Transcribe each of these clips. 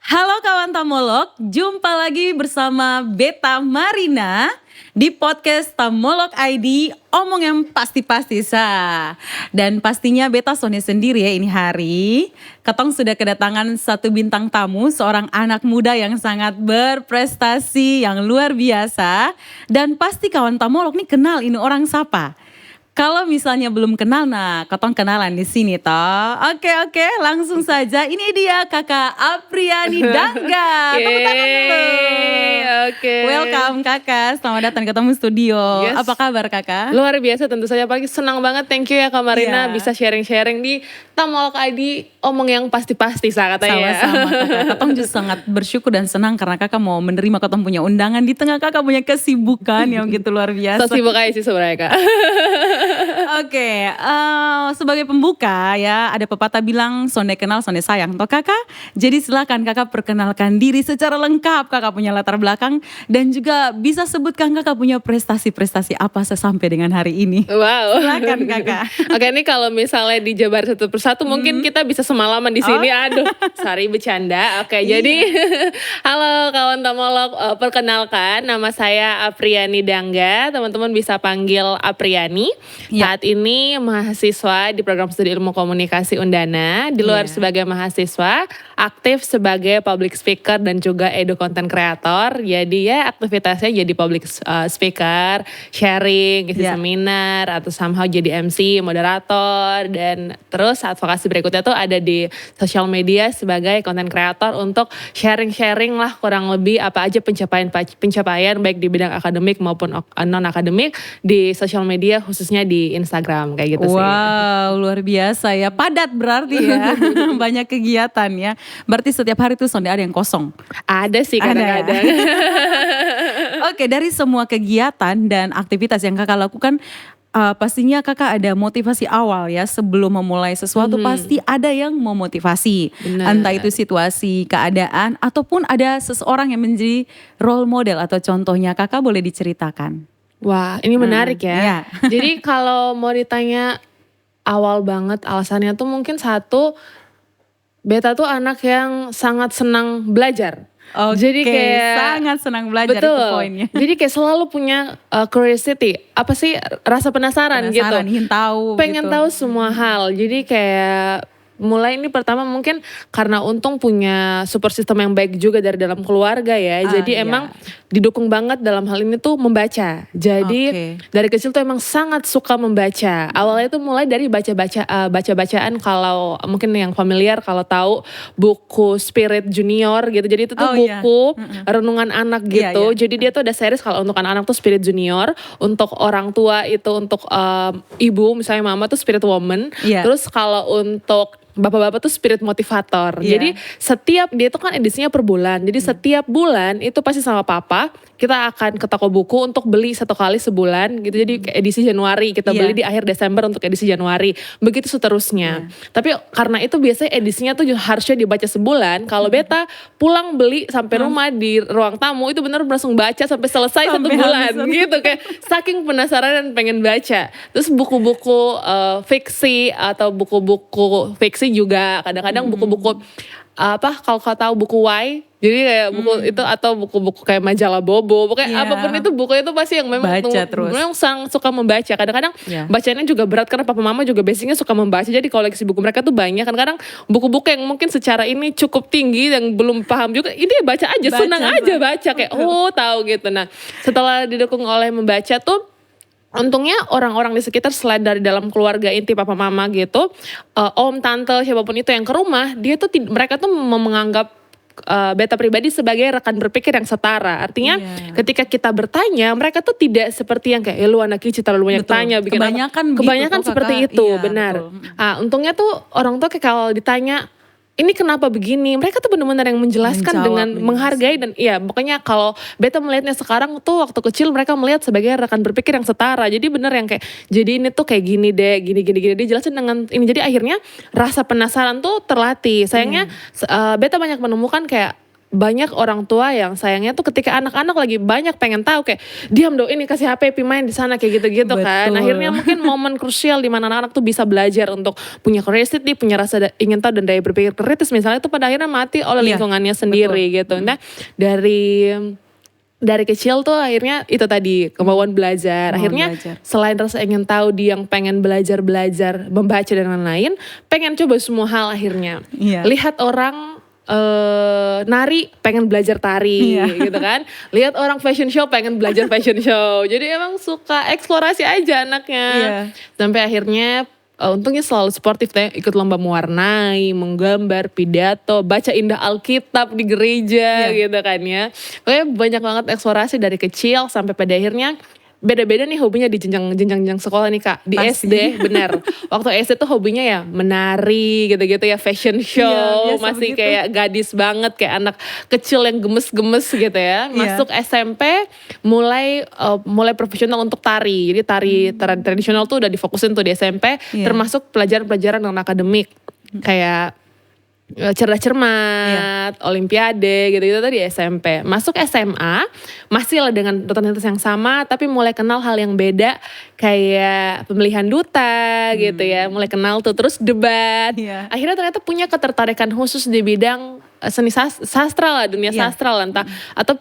Halo kawan Tamolog, jumpa lagi bersama Beta Marina di podcast Tamolog ID, omong yang pasti-pasti sah. Dan pastinya Beta Sony sendiri ya ini hari. Ketong sudah kedatangan satu bintang tamu, seorang anak muda yang sangat berprestasi, yang luar biasa. Dan pasti kawan Tamolog nih kenal ini orang siapa. Kalau misalnya belum kenal, nah ketong kenalan di sini toh. Oke, langsung saja. Ini dia Kakak Apriani Dangga. Tepuk tangan dulu. Oke. Welcome Kakak, selamat datang ketemu studio. Yes. Apa kabar Kakak? Luar biasa tentu saja, apalagi senang banget. Thank you ya Kak Marina, Iya. bisa sharing-sharing di Tamolog ID, omong yang pasti-pasti katanya. Sama-sama Kakak. Ketong juga sangat bersyukur dan senang karena Kakak mau menerima ketong punya undangan di tengah Kakak punya kesibukan yang gitu luar biasa. So sibuk aja sih sebenarnya Kak. Oke, sebagai pembuka ya ada pepatah bilang sonde kenal sonde sayang toh Kakak. Jadi silakan Kakak perkenalkan diri secara lengkap, Kakak punya latar belakang dan juga bisa sebutkan Kakak punya prestasi-prestasi apa sampai dengan hari ini. Wow. Silakan Kakak. Oke, ini kalau misalnya dijabar satu persatu mungkin kita bisa semalaman di sini. Aduh, sorry bercanda. Oke, jadi halo kawan Tamolog, perkenalkan nama saya Apriani Dangga. Teman-teman bisa panggil Apriani. Ya. Saat ini mahasiswa di program studi ilmu komunikasi Undana. Di luar Iya. sebagai mahasiswa, aktif sebagai public speaker dan juga edu content creator. Jadi ya aktivitasnya jadi public speaker, sharing, isi Ya. seminar, atau somehow jadi MC, moderator. Dan terus advokasi berikutnya tuh ada di sosial media sebagai content creator untuk sharing-sharing lah kurang lebih apa aja pencapaian baik di bidang akademik maupun non-akademik di sosial media khususnya di Instagram kayak gitu sih. Wow, luar biasa ya. Padat berarti ya. Banyak kegiatan ya. Berarti setiap hari tuh sonde ada yang kosong. Ada sih Ada ya? kadang-kadang. Oke, dari semua kegiatan dan aktivitas yang Kakak lakukan, pastinya Kakak ada motivasi awal ya sebelum memulai sesuatu pasti ada yang memotivasi. Benar. Entah itu situasi, keadaan, ataupun ada seseorang yang menjadi role model atau contohnya. Kakak boleh diceritakan? Wah, ini menarik ya. iya. Jadi kalau mau ditanya awal banget alasannya tuh mungkin satu, Beta tuh anak yang sangat senang belajar. Oke, Jadi kayak sangat senang belajar betul. itu poinnya. Jadi kayak selalu punya curiosity, apa sih rasa penasaran, Penasaran, gitu. ingin tahu Pengen gitu. tahu semua hal. Jadi kayak mulai ini pertama mungkin karena untung punya support system yang baik juga dari dalam keluarga ya. Jadi iya. emang didukung banget dalam hal ini tuh membaca. Jadi Oke. dari kecil tuh emang sangat suka membaca. Awalnya tuh mulai dari baca-bacaan kalau mungkin yang familiar kalau tahu buku Spirit Junior gitu. Jadi itu tuh Oh, iya. buku renungan anak Iya, gitu. iya. Jadi dia tuh ada series kalau untuk anak-anak tuh Spirit Junior, untuk orang tua itu untuk ibu misalnya mama tuh Spirit Woman. Iya. Terus kalau untuk bapak-bapak tuh spirit motivator. Iya. Jadi setiap dia tuh kan edisinya per bulan. Jadi setiap bulan itu pasti sama papa kita akan ke toko buku untuk beli satu kali sebulan gitu. Jadi kayak edisi Januari kita Iya. beli di akhir Desember untuk edisi Januari. Begitu seterusnya. Tapi karena itu biasanya edisinya tuh harusnya dibaca sebulan. Kalau Beta pulang beli sampai rumah di ruang tamu itu bener langsung baca sampai selesai satu Sampai bulan habis. gitu, kayak saking penasaran dan pengen baca. Terus buku-buku fiksi atau buku-buku fiksi juga kadang-kadang buku-buku apa kalau kau tahu buku Y, jadi kayak buku itu atau buku-buku kayak majalah Bobo, pokoknya Iya. apapun itu buku itu pasti yang memang Baca terus. memang sangat suka membaca. Kadang-kadang Iya. bacanya juga berat karena papa mama juga basicnya suka membaca, jadi koleksi buku mereka tuh banyak. Kadang-kadang buku-buku yang mungkin secara ini cukup tinggi yang belum paham juga, ini baca aja, senang aja baca kayak oh tahu gitu. Nah setelah didukung oleh membaca tuh untungnya orang-orang di sekitar selain dari dalam keluarga inti papa mama gitu, om tante siapapun itu yang ke rumah, dia tuh mereka tuh menganggap Beta pribadi sebagai rekan berpikir yang setara. Artinya Iya. ketika kita bertanya, mereka tuh tidak seperti yang kayak lu anak kecil terlalu banyak Betul. tanya bikin apa." Kebanyakan begitu kebanyakan tuh, seperti Kakak. itu, Iya, benar. betul. Untungnya tuh orang tuh kayak kalau ditanya ini kenapa begini, mereka tuh benar-benar yang menjelaskan Menjawab, dengan menjelaskan. menghargai. Dan iya pokoknya kalau Beta melihatnya sekarang tuh waktu kecil mereka melihat sebagai rekan berpikir yang setara. Jadi bener yang kayak jadi ini tuh kayak gini deh, gini dijelasin dengan ini. Jadi akhirnya rasa penasaran tuh terlatih. Sayangnya Beta banyak menemukan kayak banyak orang tua yang sayangnya tuh ketika anak-anak lagi banyak pengen tahu kayak diam dong ini kasih HP pi main di sana kayak gitu-gitu kan. Betul. Akhirnya mungkin momen krusial di mana anak-anak tuh bisa belajar untuk punya curiosity, punya rasa ingin tahu dan daya berpikir kritis misalnya itu pada akhirnya mati oleh Iya, lingkungannya sendiri gitu. Nah, dari kecil tuh akhirnya itu tadi kemauan belajar. Kemauan Akhirnya belajar. selain rasa ingin tahu dia yang pengen belajar, membaca dan lain-lain, pengen coba semua hal akhirnya. Iya. Lihat orang nari pengen belajar tari gitu kan. Lihat orang fashion show pengen belajar fashion show. Jadi emang suka eksplorasi aja anaknya. Iya. Sampai akhirnya untungnya selalu sportif deh, ikut lomba mewarnai, menggambar, pidato, baca indah Alkitab di gereja gitu kan ya. Pokoknya banyak banget eksplorasi dari kecil sampai pada akhirnya beda-beda nih hobinya di jenjang sekolah nih Kak. Di Pasti. SD bener. Waktu SD tuh hobinya ya menari gitu-gitu ya, fashion show. Iya, biasa Masih begitu. kayak gadis banget, kayak anak kecil yang gemes-gemes gitu ya. Masuk SMP mulai profesional untuk tari. Jadi tari tradisional tuh udah difokusin tuh di SMP. Iya. Termasuk pelajaran-pelajaran non akademik. Kayak cerdas cermat, olimpiade gitu-gitu tadi SMP. Masuk SMA masih lah dengan rutinitas yang sama tapi mulai kenal hal yang beda kayak pemilihan duta gitu ya. Mulai kenal tuh terus debat. Iya. Akhirnya ternyata punya ketertarikan khusus di bidang seni sastra lah, dunia sastra lah entah atau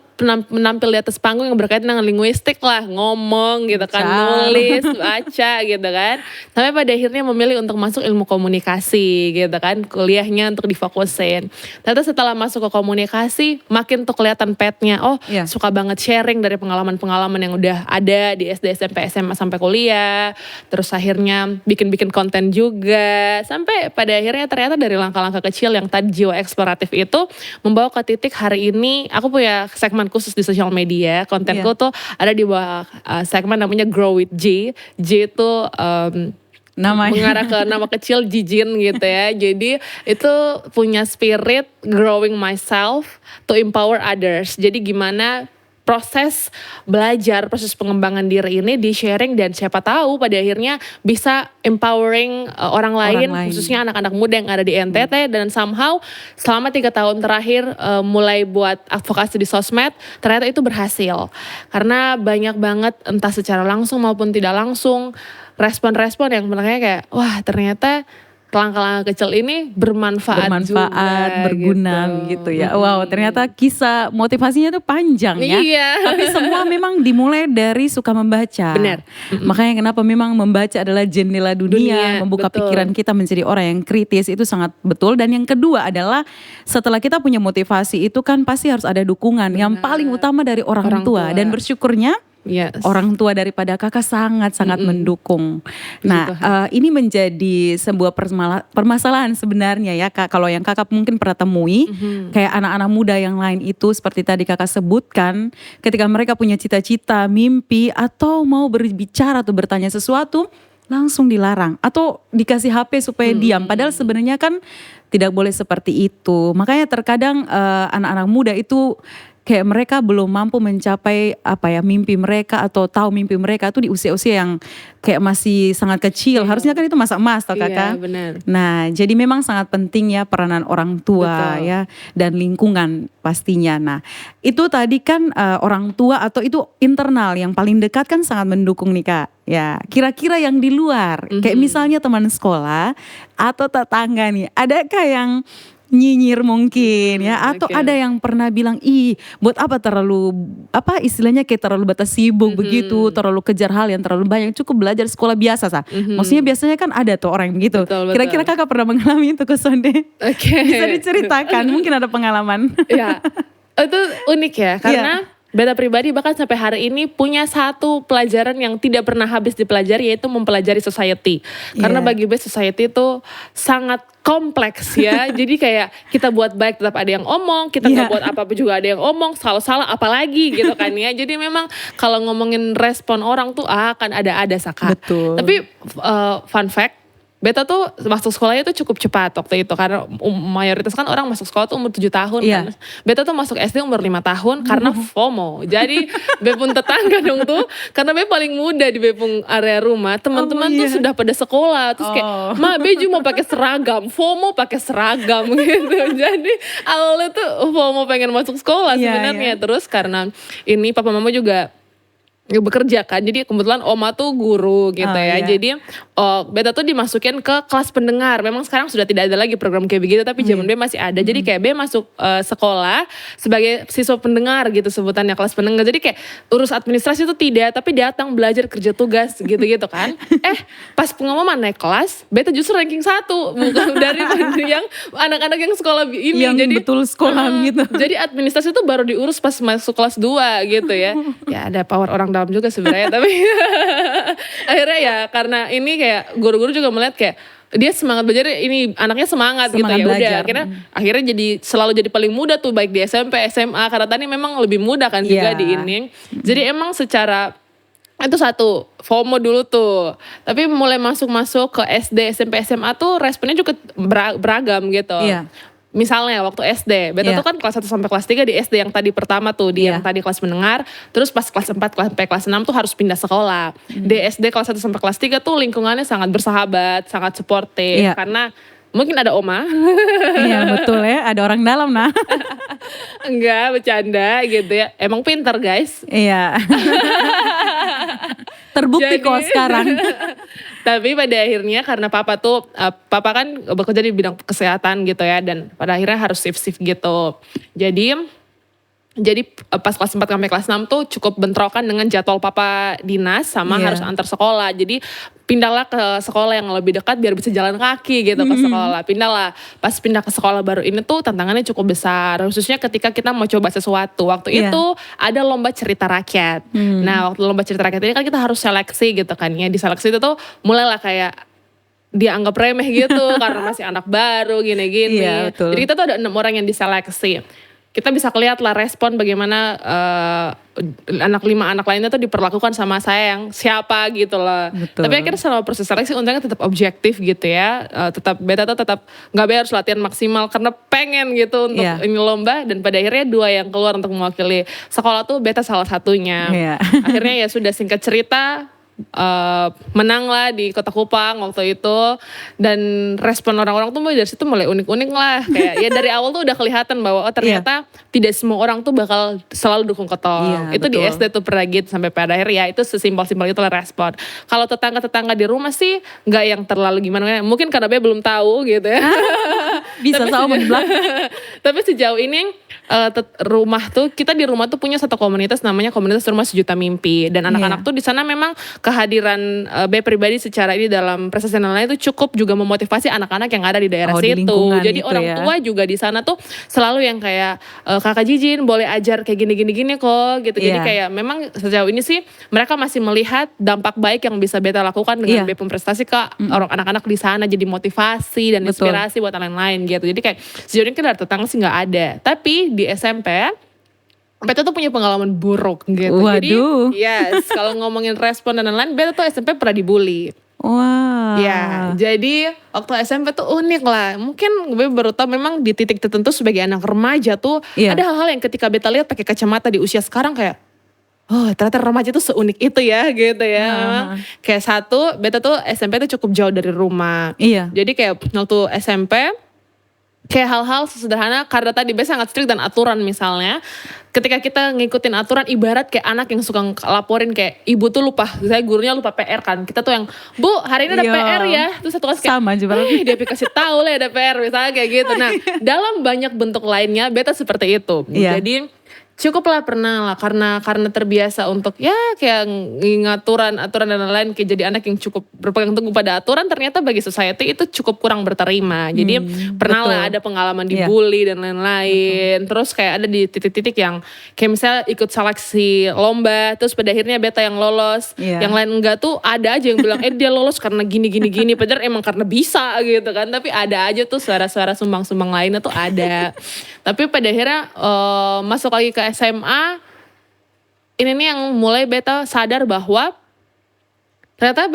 menampil di atas panggung yang berkaitan dengan linguistik lah, ngomong gitu kan, nulis, baca gitu kan. Sampai pada akhirnya memilih untuk masuk ilmu komunikasi gitu kan, kuliahnya untuk difokusin. Ternyata setelah masuk ke komunikasi makin tuh kelihatan petnya, suka banget sharing dari pengalaman-pengalaman yang udah ada di SD, SMP, SMA sampai kuliah. Terus akhirnya bikin-bikin konten juga. Sampai pada akhirnya ternyata dari langkah-langkah kecil yang tadi jiwa eksploratif itu membawa ke titik hari ini aku punya segmen khusus di sosial media. Kontenku tuh ada di bawah segmen namanya Grow with G. G itu mengarah ke nama kecil Jijin gitu ya. Jadi itu punya spirit growing myself to empower others. Jadi gimana proses belajar, proses pengembangan diri ini di sharing dan siapa tahu pada akhirnya bisa empowering orang lain, khususnya anak-anak muda yang ada di NTT dan somehow selama 3 tahun terakhir mulai buat advokasi di sosmed ternyata itu berhasil karena banyak banget entah secara langsung maupun tidak langsung respon-respon yang sebenarnya kayak wah ternyata langkah-langkah kecil ini bermanfaat juga, berguna gitu ya. Wow, ternyata kisah motivasinya tuh panjang ya. Iya. Tapi semua memang dimulai dari suka membaca. Benar. Makanya kenapa memang membaca adalah jendela dunia, membuka pikiran kita menjadi orang yang kritis itu sangat betul. Dan yang kedua adalah setelah kita punya motivasi itu kan pasti harus ada dukungan. Yang paling utama dari orang tua. Dan bersyukurnya orang tua daripada kakak sangat-sangat mendukung. Nah, ini menjadi sebuah permasalahan sebenarnya ya Kak. Kalau yang kakak mungkin pernah temui, kayak anak-anak muda yang lain itu seperti tadi kakak sebutkan, ketika mereka punya cita-cita, mimpi, atau mau berbicara atau bertanya sesuatu, langsung dilarang. Atau dikasih HP supaya diam. Padahal sebenarnya kan tidak boleh seperti itu. Makanya terkadang anak-anak muda itu kayak mereka belum mampu mencapai mimpi mereka atau tahu mimpi mereka tuh di usia-usia yang kayak masih sangat kecil. Harusnya kan itu masa emas toh Kakak. Iya, benar. Nah, jadi memang sangat penting ya peranan orang tua ya dan lingkungan pastinya. Nah, itu tadi kan orang tua atau itu internal yang paling dekat kan sangat mendukung nih Kak. Ya, kira-kira yang di luar kayak misalnya teman sekolah atau tetangga nih, adakah yang nyinyir mungkin ya atau ada yang pernah bilang buat apa terlalu istilahnya kayak terlalu batas sibuk begitu, terlalu kejar hal yang terlalu banyak, cukup belajar sekolah biasa maksudnya biasanya kan ada tuh orang yang begitu. Kira-kira kakak pernah mengalami itu Sonde? Bisa diceritakan mungkin ada pengalaman. Ya itu unik ya karena Beta pribadi bahkan sampai hari ini punya satu pelajaran yang tidak pernah habis dipelajari yaitu mempelajari society. Karena bagi Beta society itu sangat kompleks ya. Jadi kayak kita buat baik tetap ada yang omong, kita nggak buat apa-apa juga ada yang omong, salah apalagi gitu kan ya. Jadi memang kalau ngomongin respon orang tuh akan ada Saka. Betul. Tapi fun fact, Beta tuh masuk sekolahnya tuh cukup cepat waktu itu karena mayoritas kan orang masuk sekolah tuh umur 7 tahun kan. Beta tuh masuk SD umur 5 tahun karena FOMO. Jadi bepun tetangga dong tuh karena be paling muda di bepung area rumah. Teman-teman tuh sudah pada sekolah. Terus kayak, "Ma, Beju mau pakai seragam." FOMO pakai seragam gitu. Jadi awalnya tuh FOMO pengen masuk sekolah sebenarnya. Terus karena ini papa mama juga bekerja kan, jadi kebetulan oma tuh guru gitu jadi beta tuh dimasukin ke kelas pendengar. Memang sekarang sudah tidak ada lagi program kayak begitu, tapi zaman be masih ada. Jadi kayak be masuk sekolah sebagai siswa pendengar gitu sebutannya, kelas pendengar. Jadi kayak urus administrasi itu tidak, tapi datang belajar kerja tugas gitu-gitu kan. Pas pengumuman naik kelas, beta justru ranking 1 bukan dari yang anak-anak yang sekolah ini. Yang jadi betul sekolah gitu. Jadi administrasi itu baru diurus pas masuk kelas 2 gitu ya. Ya ada power orang dalam juga sebenarnya, tapi akhirnya ya karena ini kayak guru-guru juga melihat kayak dia semangat belajar, ini anaknya semangat gitu ya udah akhirnya jadi selalu jadi paling muda tuh baik di SMP, SMA karena tadi memang lebih muda kan juga di ini. Jadi emang secara itu satu FOMO dulu tuh, tapi mulai masuk ke SD, SMP, SMA tuh responnya juga beragam gitu. Misalnya waktu SD, beta tuh kan kelas 1 sampai kelas 3 di SD yang tadi pertama tuh, di yang tadi kelas mendengar. Terus pas kelas 4 sampai kelas 6 tuh harus pindah sekolah. Di SD kelas 1 sampai kelas 3 tuh lingkungannya sangat bersahabat, sangat suportif. Karena mungkin ada oma. Iya betul ya, ada orang dalam nah. Enggak, bercanda gitu ya. Emang pintar guys. Iya. Terbukti kok sekarang. Tapi pada akhirnya karena papa kan bekerja di bidang kesehatan gitu ya, dan pada akhirnya harus shift gitu. Jadi pas kelas 4 sampai kelas 6 tuh cukup bentrokan dengan jadwal papa dinas sama harus antar sekolah. Jadi pindahlah ke sekolah yang lebih dekat biar bisa jalan kaki gitu ke sekolah. Pas pindah ke sekolah baru ini tuh tantangannya cukup besar. Khususnya ketika kita mau coba sesuatu. Waktu itu ada lomba cerita rakyat. Nah waktu lomba cerita rakyat ini kan kita harus seleksi gitu kan ya. Di seleksi itu tuh mulailah kayak dianggap remeh gitu karena masih anak baru gini-gini. Jadi kita tuh ada 6 orang yang diseleksi. Kita bisa lihat lah respon bagaimana 5 anak lainnya tuh diperlakukan sama saya yang siapa gitu loh. Tapi akhirnya selama proses seleksi untungnya tetap objektif gitu ya. Beta tuh tetap gak harus latihan maksimal karena pengen gitu untuk ini lomba. Dan pada akhirnya 2 yang keluar untuk mewakili sekolah tuh beta salah satunya. Akhirnya ya sudah, singkat cerita menang lah di Kota Kupang waktu itu. Dan respon orang-orang tuh dari situ mulai unik-unik lah. Kayak ya dari awal tuh udah kelihatan bahwa ternyata tidak semua orang tuh bakal selalu dukung ketong. Itu di SD tuh pernah gitu. Sampai pada akhir ya itu sesimpel-simpel itu lah respon. Kalau tetangga-tetangga di rumah sih gak yang terlalu gimana. Mungkin karena dia belum tahu gitu ya. Bisa sama di belakang. Tapi sejauh ini kita di rumah tuh punya satu komunitas namanya komunitas Rumah Sejuta Mimpi. Dan anak-anak tuh di sana memang kehadiran B pribadi secara ini dalam prestasi dan lain itu cukup juga memotivasi anak-anak yang ada di daerah situ. Jadi orang tua juga di sana tuh selalu yang kayak kakak Jijin boleh ajar kayak gini-gini kok gitu. Jadi kayak memang sejauh ini sih mereka masih melihat dampak baik yang bisa beta lakukan dengan B prestasi ke orang anak-anak di sana, jadi motivasi dan inspirasi buat lain-lain gitu. Jadi kayak sejauh ini kan dari tetangga sih nggak ada. Tapi di SMP Beta tuh punya pengalaman buruk gitu. Waduh. Jadi kalau ngomongin respon dan lain-lain, Beta tuh SMP pernah dibully. Wah. Ya, jadi waktu SMP tuh unik lah. Mungkin gue baru tau memang di titik tertentu sebagai anak remaja tuh ada hal-hal yang ketika Beta lihat pakai kacamata di usia sekarang kayak, oh ternyata remaja tuh seunik itu ya gitu ya. Kayak satu, Beta tuh SMP tuh cukup jauh dari rumah. Jadi kayak waktu SMP kayak hal-hal sesederhana karena tadi biasa sangat strict dan aturan misalnya. Ketika kita ngikutin aturan ibarat kayak anak yang suka laporin kayak ibu tuh lupa, saya gurunya lupa PR kan. Kita tuh yang, "Bu, hari ini ada PR ya." Terus satu kelas kayak, sama juga. Dia kasih tahu lah ada PR misalnya kayak gitu. Nah, dalam banyak bentuk lainnya Beta seperti itu. Jadi cukuplah pernah lah karena terbiasa untuk ya kayak ngaturan dan lain-lain, kayak jadi anak yang cukup berpegang teguh pada aturan, ternyata bagi society itu cukup kurang berterima. Jadi pernah lah ada pengalaman dibully dan lain-lain. Terus kayak ada di titik-titik yang kayak misalnya ikut seleksi lomba, terus pada akhirnya Beta yang lolos, yang lain enggak tuh ada aja yang bilang dia lolos karena gini padahal emang karena bisa gitu kan. Tapi ada aja tuh suara-suara sumbang-sumbang lainnya tuh ada. Tapi pada akhirnya masuk lagi ke SMA, ini nih yang mulai Beta sadar bahwa ternyata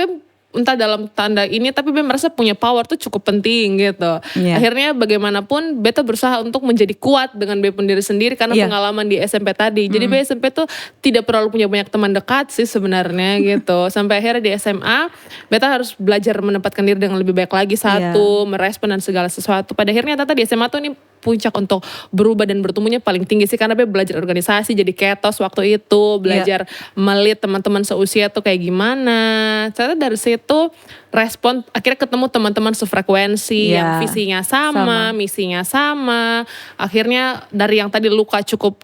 entah dalam tanda ini, tapi Beta merasa punya power tuh cukup penting gitu. Iya. Akhirnya bagaimanapun Beta berusaha untuk menjadi kuat dengan Beta sendiri sendiri karena Iya. pengalaman di SMP tadi. Jadi Beta SMP tuh tidak perlu punya banyak teman dekat sih sebenarnya gitu. Sampai akhirnya di SMA Beta harus belajar menempatkan diri dengan lebih baik lagi satu, merespon dan segala sesuatu. Pada akhirnya Tata di SMA tuh ini puncak untuk berubah dan bertumbuhnya paling tinggi sih karena Beta belajar organisasi jadi ketos waktu itu, belajar melihat teman-teman seusia tuh kayak gimana. Ternyata dari situ respon akhirnya ketemu teman-teman sefrekuensi yang visinya sama, misinya sama. Akhirnya dari yang tadi luka cukup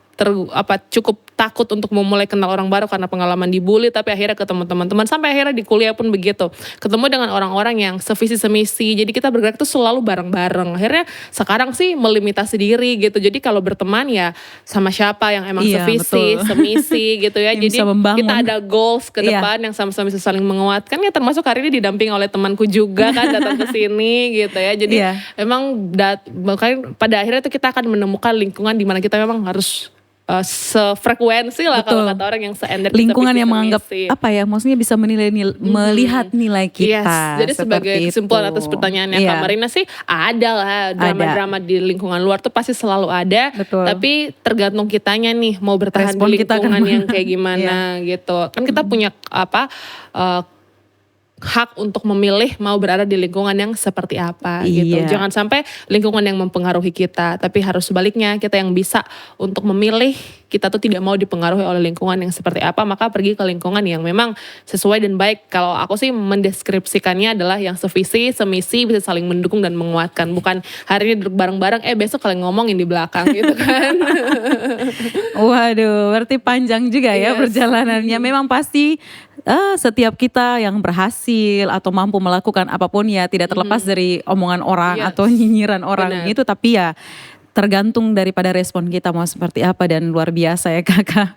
takut untuk memulai kenal orang baru karena pengalaman dibully, tapi akhirnya ketemu teman-teman sampai akhirnya di kuliah pun begitu, ketemu dengan orang-orang yang sevisi semisi, jadi kita bergerak tuh selalu bareng-bareng. Akhirnya sekarang sih melimitasi diri gitu, jadi kalau berteman ya sama siapa yang emang sevisi semisi gitu ya. Jadi kita ada goals ke depan yang sama-sama bisa saling menguatkan ya, termasuk hari ini didampingi oleh temanku juga kan datang ke sini gitu ya. Jadi emang pada akhirnya tuh kita akan menemukan lingkungan di mana kita memang harus sefrekuensi lah kalau kata orang yang se-energi, lingkungan yang menganggap maksudnya bisa melihat nilai kita. Jadi sebagai kesimpulan atas pertanyaannya Kak Marina sih ada lah drama-drama di lingkungan luar tuh pasti selalu ada. Tapi tergantung kitanya nih mau bertahan di lingkungan yang kayak gimana gitu. Kan kita punya hak untuk memilih mau berada di lingkungan yang seperti apa gitu. Jangan sampai lingkungan yang mempengaruhi kita, tapi harus sebaliknya kita yang bisa untuk memilih. Kita tuh tidak mau dipengaruhi oleh lingkungan yang seperti apa, maka pergi ke lingkungan yang memang sesuai dan baik. Kalau aku sih mendeskripsikannya adalah yang sevisi, semisi, bisa saling mendukung dan menguatkan. Bukan hari ini duduk bareng-bareng, besok kalian ngomongin di belakang gitu kan. Waduh, berarti panjang juga ya perjalanannya. Memang pasti setiap kita yang berhasil atau mampu melakukan apapun ya tidak terlepas dari omongan orang atau nyinyiran orang itu, tapi ya tergantung daripada respon kita mau seperti apa. Dan luar biasa ya Kakak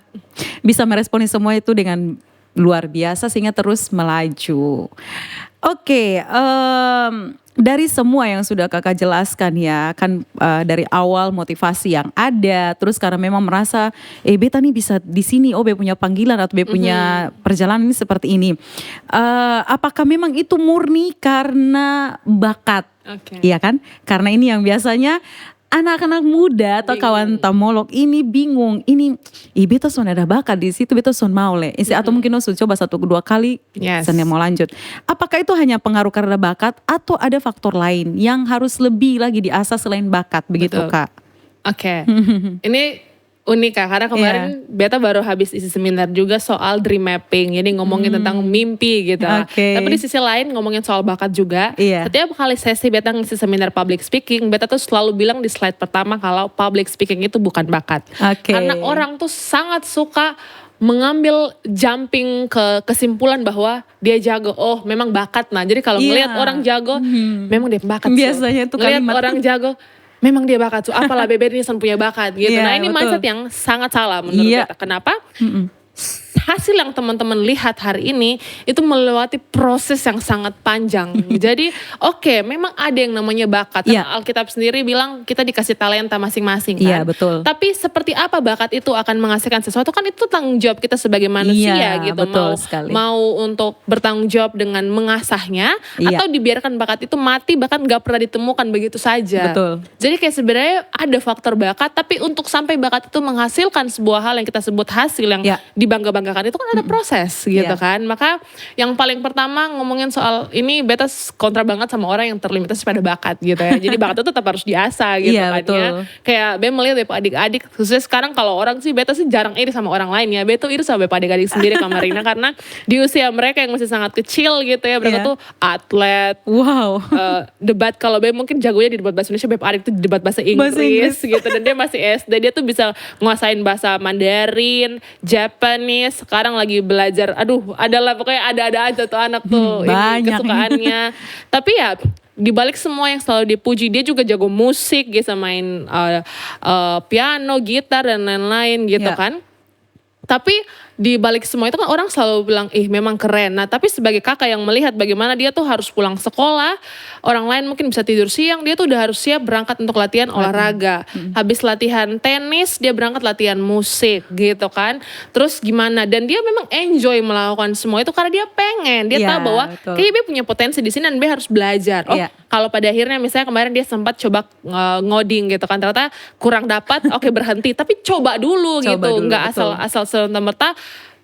bisa meresponi semua itu dengan luar biasa sehingga terus melaju. Oke, dari semua yang sudah Kakak jelaskan ya kan, dari awal motivasi yang ada, terus karena memang merasa Beta nih bisa di sini, Beta punya panggilan atau Beta punya perjalanan ini seperti ini. Apakah memang itu murni karena bakat? Iya kan? Karena ini yang biasanya anak-anak muda atau kawan tamolog ini bingung, ini Beta son ada bakat di situ, Beta son mau atau mungkin son coba 1-2 kali, sen mau lanjut. Apakah itu hanya pengaruh karena bakat atau ada faktor lain yang harus lebih lagi diasah selain bakat begitu Kak? Ini unik Kak, karena kemarin Beta baru habis isi seminar juga soal dream mapping, jadi ngomongin tentang mimpi gitu. Tapi di sisi lain ngomongin soal bakat juga. Setiap kali sesi Beta ngisi seminar public speaking, Beta tuh selalu bilang di slide pertama kalau public speaking itu bukan bakat. Karena orang tuh sangat suka mengambil jumping ke kesimpulan bahwa dia jago, memang bakat. Nah jadi kalau ngelihat orang jago, memang dia bakat. Biasanya tuh ngelihat orang jago, memang dia bakat, apalah Beber ini punya bakat gitu. Nah ini mindset yang sangat salah menurut Beta. Kenapa? Hasil yang teman-teman lihat hari ini itu melewati proses yang sangat panjang. Jadi memang ada yang namanya bakat. Alkitab sendiri bilang kita dikasih talenta masing-masing kan. Tapi seperti apa bakat itu akan menghasilkan sesuatu, kan itu tanggung jawab kita sebagai manusia gitu. Mau untuk bertanggung jawab dengan mengasahnya atau dibiarkan bakat itu mati bahkan gak pernah ditemukan begitu saja. Jadi kayak sebenarnya ada faktor bakat, tapi untuk sampai bakat itu menghasilkan sebuah hal yang kita sebut hasil yang dibangga-banggakan itu kan ada proses gitu kan. Maka yang paling pertama ngomongin soal ini, Beta kontra banget sama orang yang terlimitasi pada bakat gitu ya. Jadi bakat itu tetap harus diasah gitu kan ya. Kayak Beta melihat Beta adik-adik, khususnya sekarang kalau orang sih Beta sih jarang iri sama orang lain ya. Beta iri sama Beta adik-adik sendiri Kak Marina karena di usia mereka yang masih sangat kecil gitu ya, mereka tuh atlet. Debat, kalau Beta mungkin jagonya di debat bahasa Indonesia, Beta adik tuh di debat bahasa Inggris gitu. Dan dia masih SD, dia tuh bisa nguasain bahasa Mandarin, Japanese, sekarang lagi belajar, adalah pokoknya ada-ada aja tuh anak tuh ini kesukaannya. Tapi ya dibalik semua yang selalu dipuji, dia juga jago musik, bisa main piano, gitar dan lain-lain gitu kan. Tapi di balik semua itu kan orang selalu bilang, ih memang keren. Nah tapi sebagai kakak yang melihat bagaimana dia tuh harus pulang sekolah, orang lain mungkin bisa tidur siang, dia tuh udah harus siap berangkat untuk latihan olahraga. Habis latihan tenis, dia berangkat latihan musik gitu kan. Terus gimana, dan dia memang enjoy melakukan semua itu karena dia pengen. Dia tahu bahwa kayaknya dia punya potensi di sini dan dia harus belajar. Oh kalau pada akhirnya misalnya kemarin dia sempat coba ngoding gitu kan, ternyata kurang dapat, oke berhenti. Tapi coba dulu gitu, nggak asal serta-merta